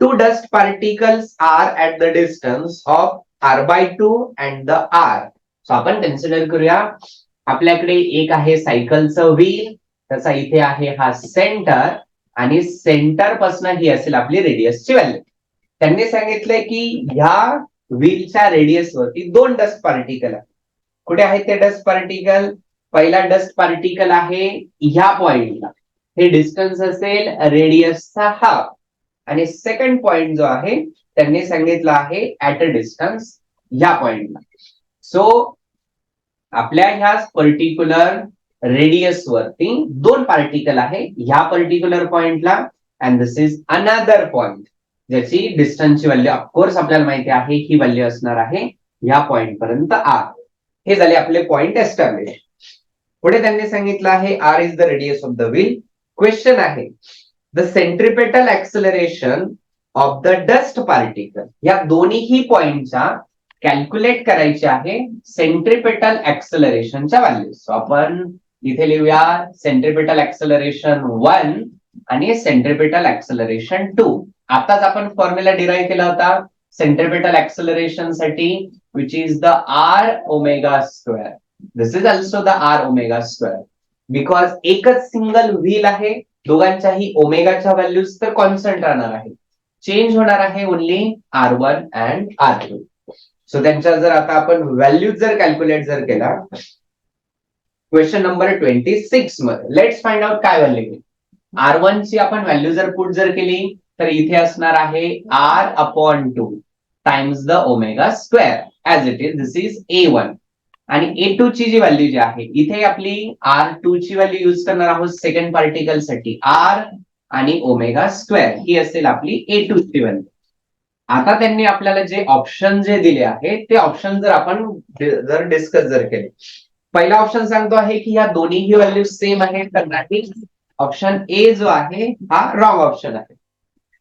Two dust particles are at the distance of r/2 and the r. So आपण कन्सिडर करूया आपल्याकडे एक आहे सायकलचं व्हील, त्याचा इथे आहे हा सेंटर, आणि सेंटर पासून ही असेल आपली रेडियसची व्हॅल्यू. त्यांनी सांगितलंय की ह्या व्हीलच्या रेडियस वरती 2 डस्ट पार्टिकल आहे. कुठे आहेत ते डस्ट पार्टिकल? पहिला डस्ट पार्टिकल आहे ह्या पॉइंटला, हे डिस्टन्स असेल रेडियसचा हाफ, आणि सेकंड पॉइंट जो आहे त्यांनी सांगितलं आहे ऍट अ डिस्टन्स ह्या पॉइंटला. सो आपल्या ह्या पर्टिक्युलर रेडियस वरती 2 पार्टिकल आहे ह्या पर्टिक्युलर पॉइंटला, and this is another point ज्याची डिस्टन्सची व्हॅल्यू ऑफकोर्स आपल्याला माहिती आहे ही व्हॅल्यू असणार आहे या पॉइंट पर्यंत आर. हे झाले आपले पॉइंट एस्टॅब्लिश. पुढे त्यांनी सांगितलं आहे R is the radius of the wheel. Question आहे the centripetal acceleration of the dust particle. या दोन्हीही पॉइंटचा कॅल्क्युलेट करायचे आहे सेंट्रिपेटल ऍक्सलरेशनच्या व्हॅल्यूज. सो आपण इथे लिहूया सेंट्रिपेटल ऍक्सलरेशन 1 आणि सेंट्रिपेटल ऍक्सलरेशन 2. आताच आपण फॉर्म्युला डिराईव्ह केला होता सेंट्रिपेटल ऍक्सलरेशन साठी, which is the R omega square. This is also the R omega square. Because एकच सिंगल व्हील आहे, दोघांच्याही ओमेगाच्या व्हॅल्यूज तर कॉन्स्टंट राहणार आहे. चेंज होणार आहे only R1 and R2. So त्यांच्या जर आता आपण व्हॅल्यूज जर कॅल्क्युलेट जर केला क्वेश्चन नंबर 26 मध्ये, लेट्स फाइंड आउट काय व्हॅल्यू. R1 ची आपण व्हॅल्यू जर पुट जर केली तर इथे असणार आहे R/2 times the omega square as it is. This is A1. आणि A2 ची जी व्हॅल्यू जी आहे इथे आपली R2 ची व्हॅल्यू युज करणार आहोत सेकंड पार्टिकल साठी, R आणि ओमेगा स्क्वेअर ही असेल आपली A2 ची व्हॅल्यू. आता त्यांनी आपल्याला जे ऑप्शन जे दिले आहेत ते ऑप्शन जर आपण जर डिस्कस जर केले, पहिला ऑप्शन सांगतो आहे की ह्या दोन्हीही व्हॅल्यू सेम आहेत तर नाही. ऑप्शन ए जो आहे हा रॉंग ऑप्शन आहे.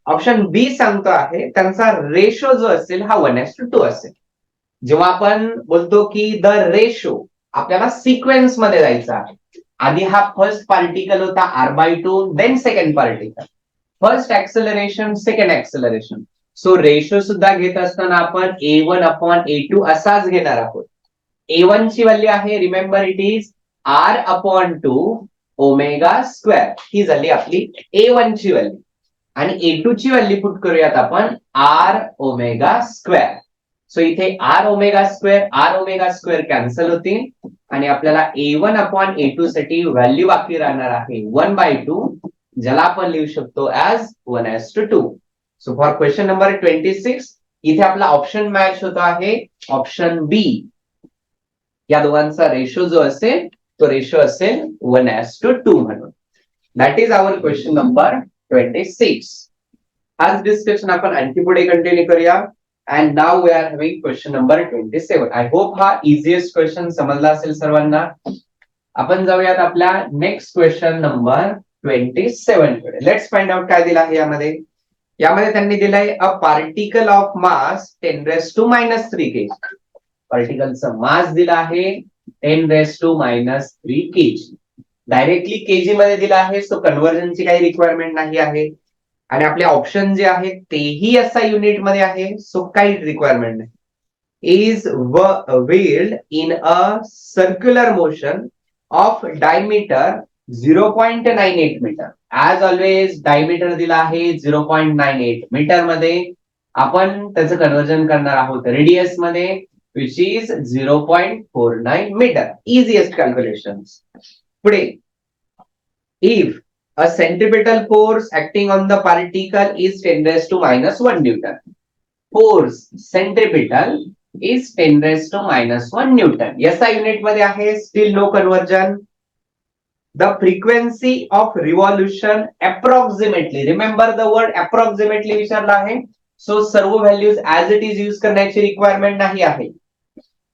ऑप्शन बी सांगतो आहे त्यांचा रेशो जो असेल हा 1:2 असेल. जेव्हा आपण बोलतो की द रेशो आपल्याला सिक्वेन्स मध्ये जायचा आहे. आधी हा फर्स्ट पार्टिकल होता R/2, then second particle, first acceleration second acceleration. So ratio सुद्धा घेत असताना आपण A1/A2 असाच घेणार आहोत. A1 ची व्हॅल्यू आहे, remember it is R/2 omega square. ही झाली आपली A1 ची व्हॅल्यू. आणि A2 ची व्हॅल्यू पुट करूयात आपण R ओमेगा स्क्वेअर. सो इथे R ओमेगा स्क्वेअर कॅन्सल होतील आणि आपल्याला A1/A2 साठी व्हॅल्यू बाकी राहणार आहे 1/2, ज्याला आपण लिहू शकतो as 1:2. So for question number 26 इथे आपला ऑप्शन मॅच होतो आहे ऑप्शन बी. या दोघांचा रेशो जो असेल तो रेशो असेल 1:2 म्हणून. That is our question number 26. आज डिस्कशन आपण आणखी पुढे कंटिन्यू करूया. And now we are having question number 27. I hope हा easiest question समजला असेल सर्वांना. आपण जाऊयात आपल्या नेक्स्ट क्वेश्चन नंबर 27 कडे. लेट्स फाइंड आउट काय दिलं आहे यामध्ये. यामध्ये त्यांनी दिलंय a particle of mass 10⁻³ kg. पार्टिकलचं मास दिलं आहे 10⁻³ kg. डायरेक्टली केजी मध्ये दिलं आहे, सो कन्व्हर्जनची काही रिक्वायरमेंट नाही आहे. आणि आपले ऑप्शन जे आहेत तेही असा युनिट मध्ये आहे, सो काही रिक्वायरमेंट नाही. Is wheeled in a circular motion of diameter 0.98 metre. As always diameter दिला आहे 0.98 मीटर मध्ये. आपण त्याचं कन्व्हर्जन करणार आहोत रेडियस मध्ये, which is 0.49 metre. Easiest calculation. पुढे, if a centripetal force acting on the particle is 10⁻⁻1 Newton. Force centripetal is 10⁻⁻1 Newton. याचा युनिट मध्ये आहे, still no conversion. The frequency of revolution approximately. Remember the word approximately विचारला आहे. सो सर्व values as it is use करण्याची रिक्वायरमेंट नाही आहे.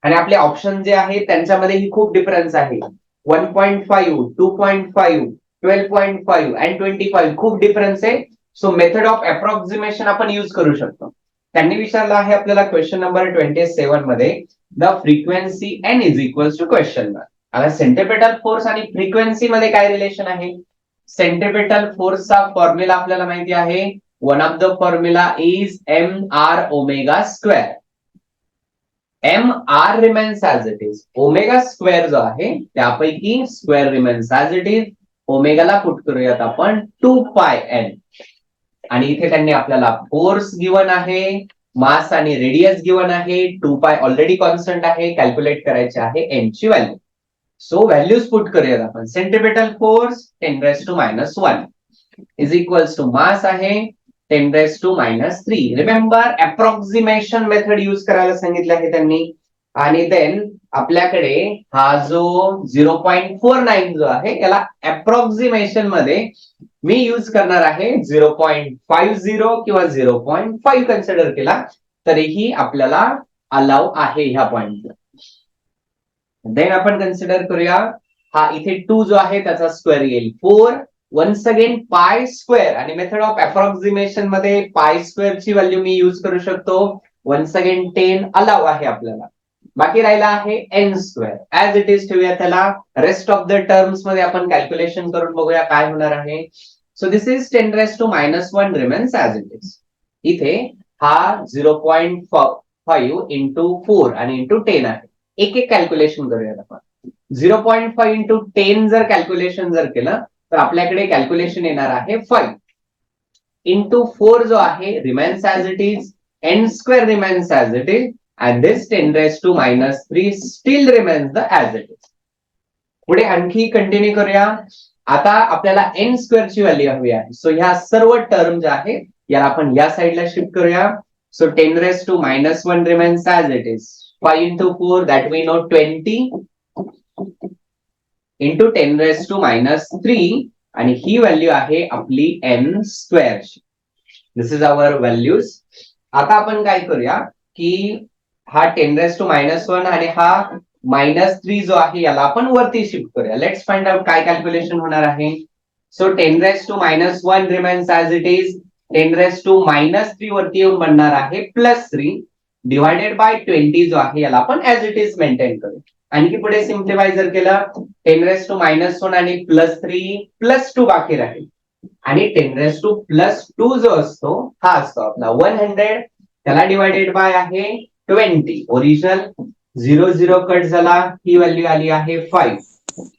आणि आपले ऑप्शन जे आहे त्यांच्यामध्ये ही खूप डिफरन्स आहे. 1.5, 2.5, 12.5 अँड 25 खूप डिफरन्स आहे. सो मेथड ऑफ अप्रॉक्सिमेशन आपण युज करू शकतो. त्यांनी विचारलं आहे आपल्याला क्वेश्चन नंबर 27 मध्ये the frequency N is equals to question mark. आता सेंट्रिपेटल फोर्स आणि फ्रिक्वेन्सी मध्ये काय रिलेशन आहे. सेंट्रिपेटल फोर्सचा फॉर्म्युला आपल्याला माहिती आहे. One of the formula is mr omega square. mr remains as it is. Omega square जो आहे त्यापैकी square remains as it is. ओमेगाला पुट करूयात आपण 2πn. आणि इथे त्यांनी आपल्याला फोर्स गिवन आहे, मास आणि रेडियस गिवन आहे. 2π ऑलरेडी कॉन्स्टंट आहे, कॅल्क्युलेट करायचे आहे एन ची व्हॅल्यू. सो व्हॅल्यूज पुट करूयात आपण. Centripetal force 10⁻⁻1 is equals to mass आहे 10⁻⁻3. रिमेंबर अप्रॉक्सिमेशन मेथड युज करायला सांगितलं आहे त्यांनी. आणि देन आपल्याकडे हा जो 0.49 जो आहे याला अप्रॉक्सिमेशन मध्ये मी युज करणार आहे 0.50 किंवा 0.5 कन्सिडर केला तरीही आपल्याला अलाव आहे ह्या पॉइंटला. देन आपण कन्सिडर करूया हा इथे 2 जो आहे त्याचा स्क्वेअर येईल 4. वन्स अगेन पाय स्क्वेअर आणि मेथड ऑफ अप्रॉक्सिमेशन मध्ये पाय स्क्वेअर ची व्हॅल्यू मी युज करू शकतो. वन्स अगेन 10 अलाव आहे आपल्याला. बाकी राहिला आहे N square. As it is ठेवूया त्याला. रेस्ट ऑफ द टर्म्स मध्ये आपण कॅल्क्युलेशन करून बघूया काय होणार आहे. So this is 10⁻⁻1 remains as it is. इथे हा 0.5 इंटू 4 आणि इंटू 10 आहे. एक एक कॅल्क्युलेशन करूयात आपण. 0.5 इंटू 10 जर कॅल्क्युलेशन जर केलं तर आपल्याकडे कॅल्क्युलेशन येणार आहे 5 इंटू 4 जो आहे remains as it is. N square remains as it is and this 10⁻³ still remains the as it is. पुढे आणखी कंटिन्यू करूया. आता आपल्याला एन स्क्वेअर ची व्हॅल्यू हवी आहे. सो ह्या सर्व टर्म ज्या आहेत याला आपण या साईडला शिफ्ट करूया. So 10⁻⁻1 remains as it is. 5 into 4 that we know 20 into 10⁻³ आणि ही व्हॅल्यू आहे आपली N square. This is our values. आता आपण काय करूया की हा 10⁻⁻1 आणि हा -3 जो आहे याला आपण वरती शिफ्ट करूया. लेट्स फाइंड आउट काय कॅल्क्युलेशन होणार आहे. So 10⁻⁻1 remains as it is. 10⁻³ वरती येऊन बनणार आहे +3 डिवायडेड बाय 20 जो आहे याला आपण ऍज इट इज मेंटेन करू. आणखी पुढे सिम्प्लिफाय जर केलं 10⁻⁻1 आणि +3 +2 बाकी राहील आणि 10⁻+2 जो असतो हा असतो आपला 100. त्याला डिवायडेड बाय आहे 20. ओरिजिनल 0 कट झाला. ही व्हॅल्यू आली आहे 5.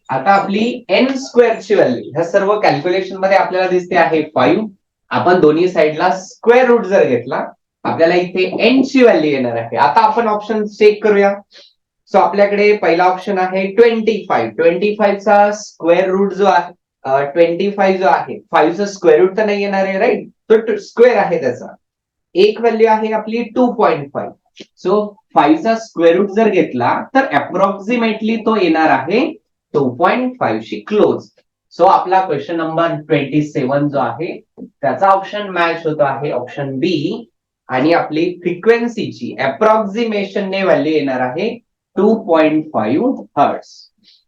आता आपली एन स्क्वेअर ची व्हॅल्यू ह्या सर्व कॅल्क्युलेशन मध्ये आपल्याला दिसते आहे 5. आपण दोन्ही साईडला स्क्वेअर रूट जर घेतला आपल्याला इथे एन ची व्हॅल्यू येणार आहे. आता आपण ऑप्शन चेक करूया. सो आपल्याकडे पहिला ऑप्शन आहे 25. 25 चा स्क्वेअर रूट जो आहे 25 जो आहे 5 चा स्क्वेअर रूट तर नाही येणार आहे राईट. तो स्क्वेअर आहे त्याचा. एक व्हॅल्यू आहे आपली 2.5. सो 5 चा स्क्वेअर रूट जर घेतला तर अप्रॉक्सिमेटली तो येणार आहे 2.5 शी क्लोज. सो आपला क्वेश्चन नंबर 27 जो आहे त्याचा ऑप्शन मॅच होतो आहे ऑप्शन बी. आणि आपली फ्रिक्वेन्सीची अप्रॉक्सिमेशन ने व्हॅल्यू येणार आहे 2.5 hertz.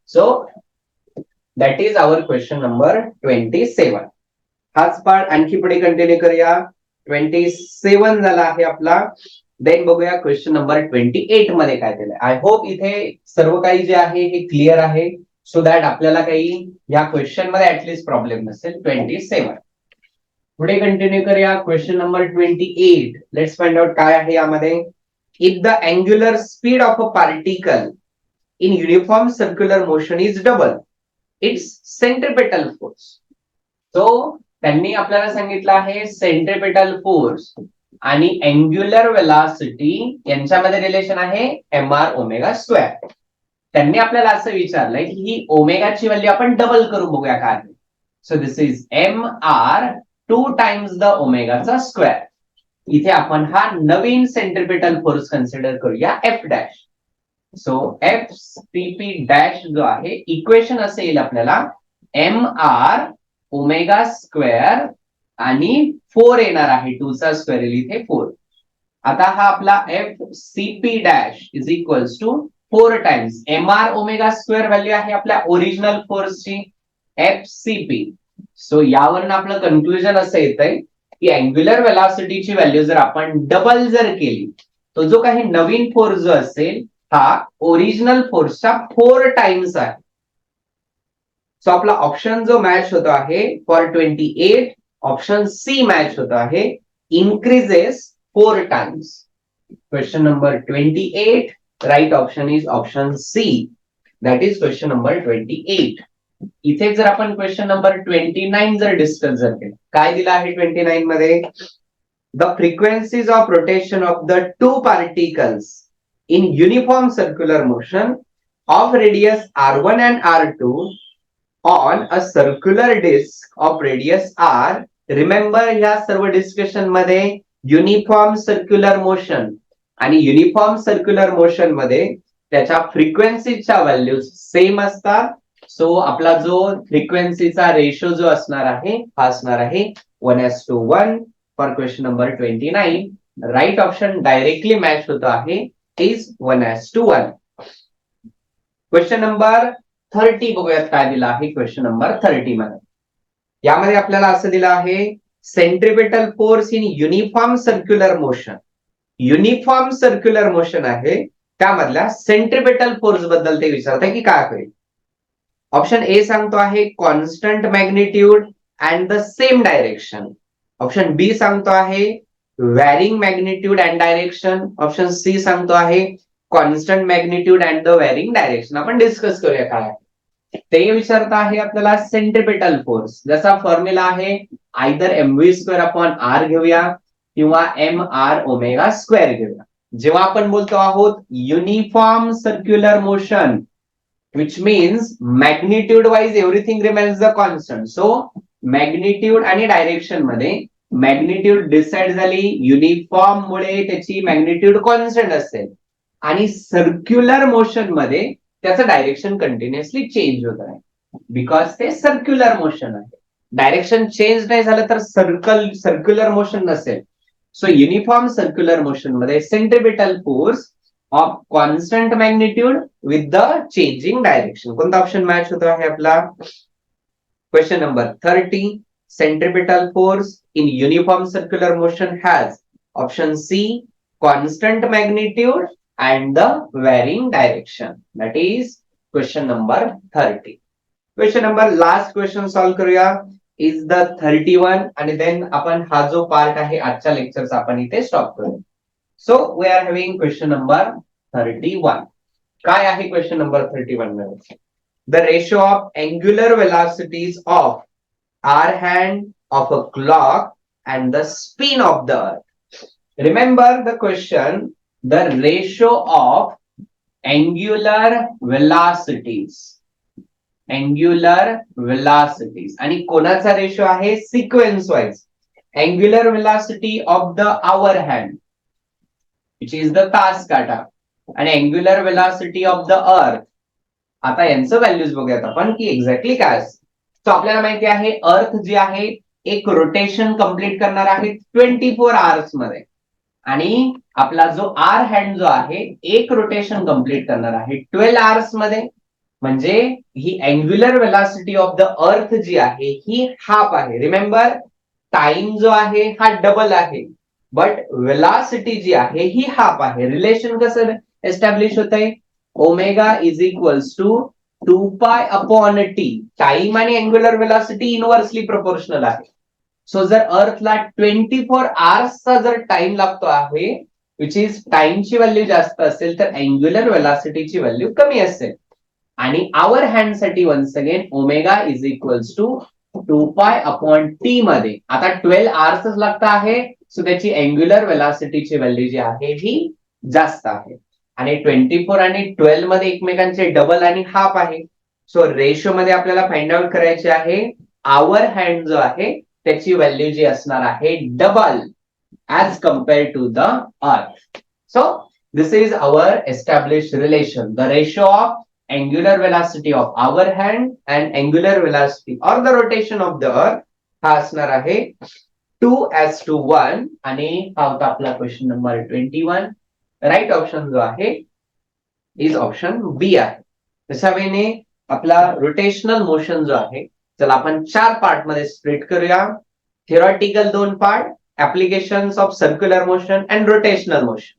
So that is our question number 27. हाच पार्ट आणखी पुढे कंटिन्यू करूया. 27 झाला आहे आपला. देन बघूया क्वेश्चन नंबर 28 मध्ये काय दिलंय. आय होप इथे सर्व काही जे आहे हे क्लिअर आहे. सो दॅट आपल्याला काही या क्वेश्चन मध्ये ऍटलीस्ट प्रॉब्लेम नसेल. 27 पुढे कंटिन्यू करूया. Question number 28. Let's find out काय आहे यामध्ये. If the angular speed of a particle in uniform circular motion is double it's centripetal force. So त्यांनी आपल्याला सांगितलं आहे सेंट्रिपेटल फोर्स आणि अँग्युलर वेलॉसिटी यांच्यामध्ये रिलेशन आहे mr². त्यांनी आपल्याला असं विचारलंय की ही ओमेगाची व्हॅल्यू आपण डबल करून बघूया काय. So this is mr 2 times the ओमेगाचा स्क्वेअर. इथे आपण हा नवीन सेंट्रिपेटल फोर्स कन्सिडर करूया F'. सो Fcp' जो आहे इक्वेशन असं येईल आपल्याला mr ω² आणि 4 येणार आहे 2 चा स्क्वेअर येईल इथे 4. आता हा आपला Fcp' is equals to 4 times mr ω² value आहे आपल्या ओरिजिनल फोर्सची Fcp. सो यावरून आपलं कन्क्लुजन असं येतंय की अँग्युलर वेलॉसिटीची व्हॅल्यू जर आपण डबल जर केली तो जो काही नवीन फोर्स जो असेल हा ओरिजिनल फोर्सचा 4 टाइम्स आहे. सो आपला ऑप्शन जो मॅच होतो आहे फॉर 28 ऑप्शन सी मॅच होतो आहे increases 4 times. Question number 28 right option is option C. That is question number 28. इथे जर आपण क्वेश्चन नंबर 29 जर डिस्कस जर केलं काय दिलं आहे 29 मध्ये. The frequencies of rotation of the two particles in uniform circular motion of radius r1 and r2 on a circular disk of radius r. Remember या सर्व डिस्कशन मध्ये युनिफॉर्म सर्क्युलर मोशन आणि युनिफॉर्म सर्क्युलर मोशन मध्ये त्याच्या फ्रिक्वेन्सीच्या व्हॅल्यूज सेम असतात. सो आपला जो फ्रिक्वेन्सीचा रेशो जो असणार आहे हा असणार आहे 1:1 for question number 29. Right option directly match होतो आहे इज 1:1. क्वेश्चन नंबर 30 बघूयात काय दिलं आहे क्वेश्चन नंबर 30 मध्ये. यामध्ये आपल्याला असं दिलं आहे centripetal force in uniform circular motion. Uniform circular motion आहे त्यामधल्या सेंट्रिपेटल फोर्स बद्दल ते विचारत आहे की काय होईल. ऑप्शन ए सांगतो आहे constant magnitude and the same direction. Option B सांगतो आहे varying magnitude and direction. Option C सांगतो आहे constant magnitude and the varying direction. आपण डिस्कस करूया काय ते विचारत आहे आपल्याला सेंट्रिपेटल फोर्स. जसा फॉर्म्युला आहे आयदर mv² अपॉन r घेऊया किंवा mr ओमेगा स्क्वेअर घेऊया. जेव्हा आपण बोलतो आहोत uniform circular motion which means magnitude wise everything remains the constant. So magnitude आणि डायरेक्शन मध्ये मॅग्निट्यूड डिसाइड झाली युनिफॉर्म मुळे त्याची मॅग्निट्यूड कॉन्स्टंट असेल आणि सर्क्युलर मोशन मध्ये त्याचं डायरेक्शन कंटिन्युअसली चेंज होत आहे बिकॉज ते सर्क्युलर मोशन आहे. डायरेक्शन चेंज नाही झालं तर सर्क्युलर मोशन नसेल. सो युनिफॉर्म सर्क्युलर मोशन मध्ये centripetal force of constant magnitude with the changing direction. कोणता ऑप्शन मॅच होतो आहे आपला question number 30. Centripetal force in uniform circular motion has option C constant magnitude and the varying direction. That is question number 30. Question number last question solve करूया इज द 31 आणि देन आपण हा जो पार्ट आहे आजच्या लेक्चरचा आपण इथे स्टॉप करू. So we are having question number 31. काय आहे question number 31 मध्ये? The ratio of angular velocities of R hand of a clock and the spin of the earth. Remember the question, the ratio of angular velocities. Angular velocities. आणि कोणाचा रेशो आहे sequence wise. Angular velocity of the hour hand which is the तास काटा आणि अँग्युलर वेलॉसिटी ऑफ द अर्थ. आता यांचं व्हॅल्यूज बघूयात आपण की एक्झॅक्टली काय असतं. तो आपल्याला माहिती आहे अर्थ जी आहे एक रोटेशन कंप्लीट करणार आहे 24 आवर्स मध्ये आणि आपला जो आर हँड जो आहे एक रोटेशन कंप्लीट करणार आहे 12 आवर्स मध्ये. म्हणजे ही angular velocity of the earth जी आहे ही हाफ आहे. रिमेंबर टाइम जो आहे हा डबल आहे बट वेलॉसिटी जी आहे ही हाफ आहे. रिलेशन कसं एस्टॅब्लिश होत आहे omega is equals to 2 upon T. Time आणि अँग्युलर वेलॉसिटी इनव्हर्सली प्रोपोर्शनल आहे. सो जर अर्थला 24 आवर्सचा जर टाइम लागतो आहे विच इज टाइमची व्हॅल्यू जास्त असेल तर अँग्युलर वेलॉसिटीची व्हॅल्यू कमी असेल. आणि आवर हँड साठी once again omega is equals to 2 upon T मध्ये आता 12 आवर्सच लागत आहे. सो त्याची अँग्युलर वेलॉसिटीची व्हॅल्यू जी आहे ही जास्त आहे आणि 24 आणि 12 मध्ये एकमेकांचे डबल आणि हाफ आहे. सो रेशो मध्ये आपल्याला फाइंड आउट करायचे आहे आवर हँड जो आहे त्याची व्हॅल्यू जी असणार आहे double as compare to the earth. So this is our establish relation. The ratio of angular velocity of our hand and angular velocity or the rotation of the earth हा असणार आहे 2:1 आणि हा होता आपला क्वेश्चन नंबर 21. राईट ऑप्शन जो आहे इज ऑप्शन बी आहे. तशा वेळेने आपला रोटेशनल मोशन जो आहे चला आपण 4 पार्ट मध्ये स्प्लिट करूया. Theoretical 2 part, applications of circular motion and rotational motion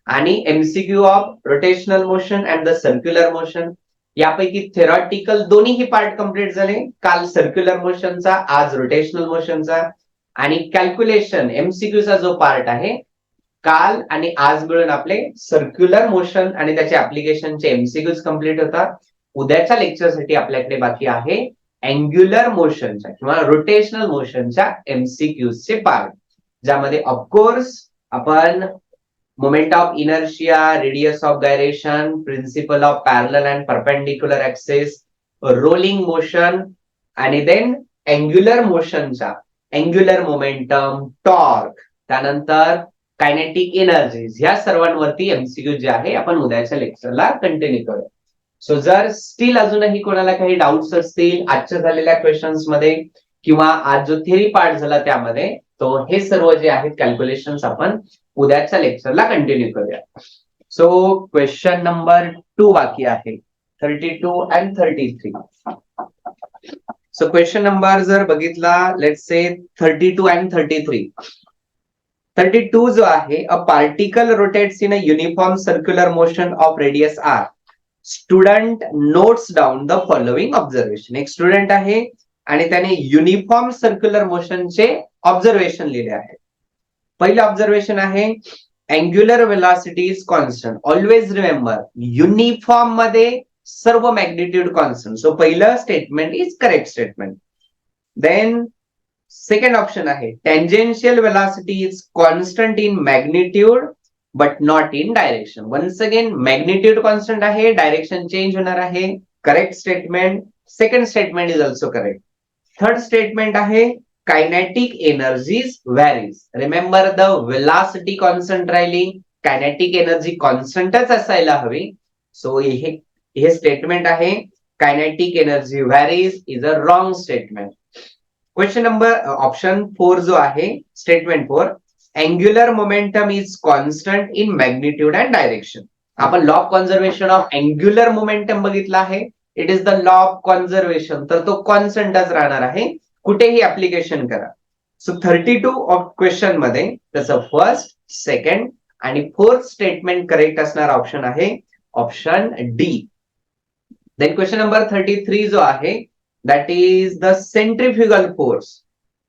आणि MCQ of rotational motion and the circular motion. यापैकी थेरॉटिकल दोन्हीही पार्ट कंप्लीट झाले. काल सर्क्युलर मोशनचा आज रोटेशनल मोशनचा. आणि कॅल्क्युलेशन एमसीक्यूचा जो पार्ट आहे काल आणि आज मिळून आपले सर्क्युलर मोशन आणि त्याच्या ऍप्लिकेशनचे एमसीक्यूज कंप्लीट होतात. उद्याच्या लेक्चरसाठी आपल्याकडे बाकी आहे अँग्युलर मोशनच्या किंवा रोटेशनल मोशनच्या एमसीक्यूजचे पार्ट ज्यामध्ये ऑफकोर्स आपण moment of inertia, radius of gyration, principle of parallel and perpendicular axis, rolling motion आणि देन अँग्युलर मोशनचा अँग्युलर मोमेंटम, टॉर्क, त्यानंतर कायनेटिक एनर्जीज ह्या सर्वांवरती एमसीक्यू जे आहे आपण उद्याच्या लेक्चरला कंटिन्यू करूया. सो जर स्टील अजूनही कोणाला काही डाऊट्स असतील आजच्या झालेल्या क्वेश्चन्स मध्ये किंवा आज जो थेरी पार्ट झाला त्यामध्ये तो हे सर्व जे आहेत कॅल्क्युलेशन्स आपण उद्याच्या लेक्चरला कंटिन्यू करूया. सो क्वेश्चन नंबर 2 बाकी आहे, 32 अँड 33. सो क्वेश्चन नंबर जर बघितला, लेट्स से 32 अँड 33. 32 जो आहे, a particle rotates in a uniform circular motion of radius R. Student notes down the following observation. एक स्टुडंट आहे आणि त्याने युनिफॉर्म सर्क्युलर मोशनचे ऑब्झर्वेशन लिहिले आहे. पहिलं ऑब्झर्वेशन आहे, angular velocity is constant. Always remember, uniform मध्ये सर्व मॅग्निट्यूड कॉन्स्टंट. सो पहिलं statement is correct statement. Then second option आहे, tangential velocity is constant in magnitude but not in direction. Once again magnitude constant आहे, डायरेक्शन चेंज होणार आहे. Correct statement. Second statement is also correct. Third statement आहे, kinetic energies varies. Remember, the velocity constant राहिली, कायनेटिक एनर्जी कॉन्स्टंटच असायला हवी. सो हे स्टेटमेंट आहे, kinetic energy varies is a wrong statement. Question number option 4 जो आहे, statement 4, angular momentum is constant in magnitude and direction. आपण law of conservation of angular momentum बघितला आहे. It is the law of conservation, तर तो कॉन्स्टंटच राहणार आहे, कुठेही ऍप्लिकेशन करा. सो 32 ऑफ क्वेश्चन मध्ये त्याचं फर्स्ट, सेकंड आणि फोर्थ स्टेटमेंट करेक्ट असणार ऑप्शन आहे option D. Then question number 33 जो आहे, that is the centrifugal force.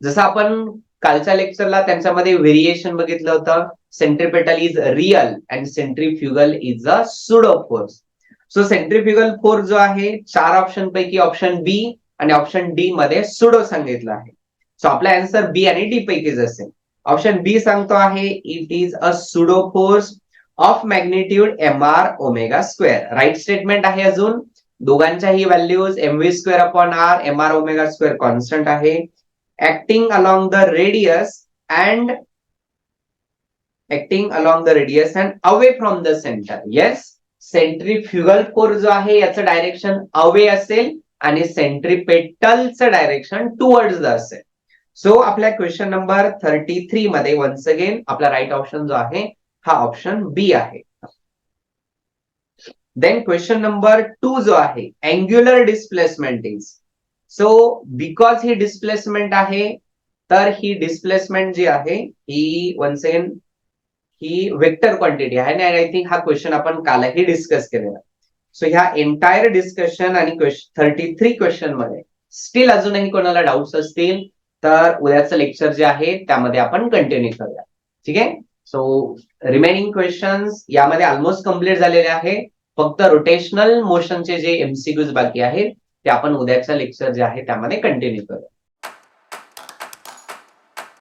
जसं आपण कालच्या लेक्चरला त्यांच्यामध्ये व्हेरिएशन बघितलं होतं. Centripetal is real and centrifugal is a pseudo force. So centrifugal force जो आहे, 4 ऑप्शन पैकी ऑप्शन बी आणि ऑप्शन डी मध्ये सुडो सांगितलं आहे. सो आपला आन्सर बी आणि डी पैकीच असेल. ऑप्शन बी सांगतो आहे, it is a pseudo force of magnitude M R omega square. Right statement आहे. अजून दोघांच्याही values mv square upon R, M R omega square constant आहे. Acting along the radius and away from the centre. Yes, centrifugal force जो आहे याचं डायरेक्शन अवे असेल आणि सेंट्रिपेटलचं डायरेक्शन टुवर्ड्स द असेल. सो आपल्या क्वेश्चन नंबर 33 मध्ये वन्स अगेन आपला राईट ऑप्शन जो आहे हा ऑप्शन बी आहे. देन क्वेश्चन नंबर 2 जो आहे, angular displacement is. So because ही डिस्प्लेसमेंट आहे, तर ही डिस्प्लेसमेंट जी आहे ही वन्स अगेन ही वेक्टर क्वांटिटी आहे. आणि आय थिंक हा क्वेश्चन आपण कालही डिस्कस केलेला. सो ह्या एंटायर डिस्कशन आणि 33 क्वेश्चन मध्ये स्टील अजूनही कोणाला डाऊट्स असतील तर उद्याचं लेक्चर जे आहे त्यामध्ये आपण कंटिन्यू करूया. ठीक आहे. सो रिमेनिंग क्वेश्चन्स यामध्ये ऑलमोस्ट कम्प्लीट झालेले आहे. फक्त रोटेशनल मोशनचे जे एमसीक्यूज बाकी आहेत ते आपण उद्याच्या लेक्चर जे आहे त्यामध्ये कंटिन्यू करूया.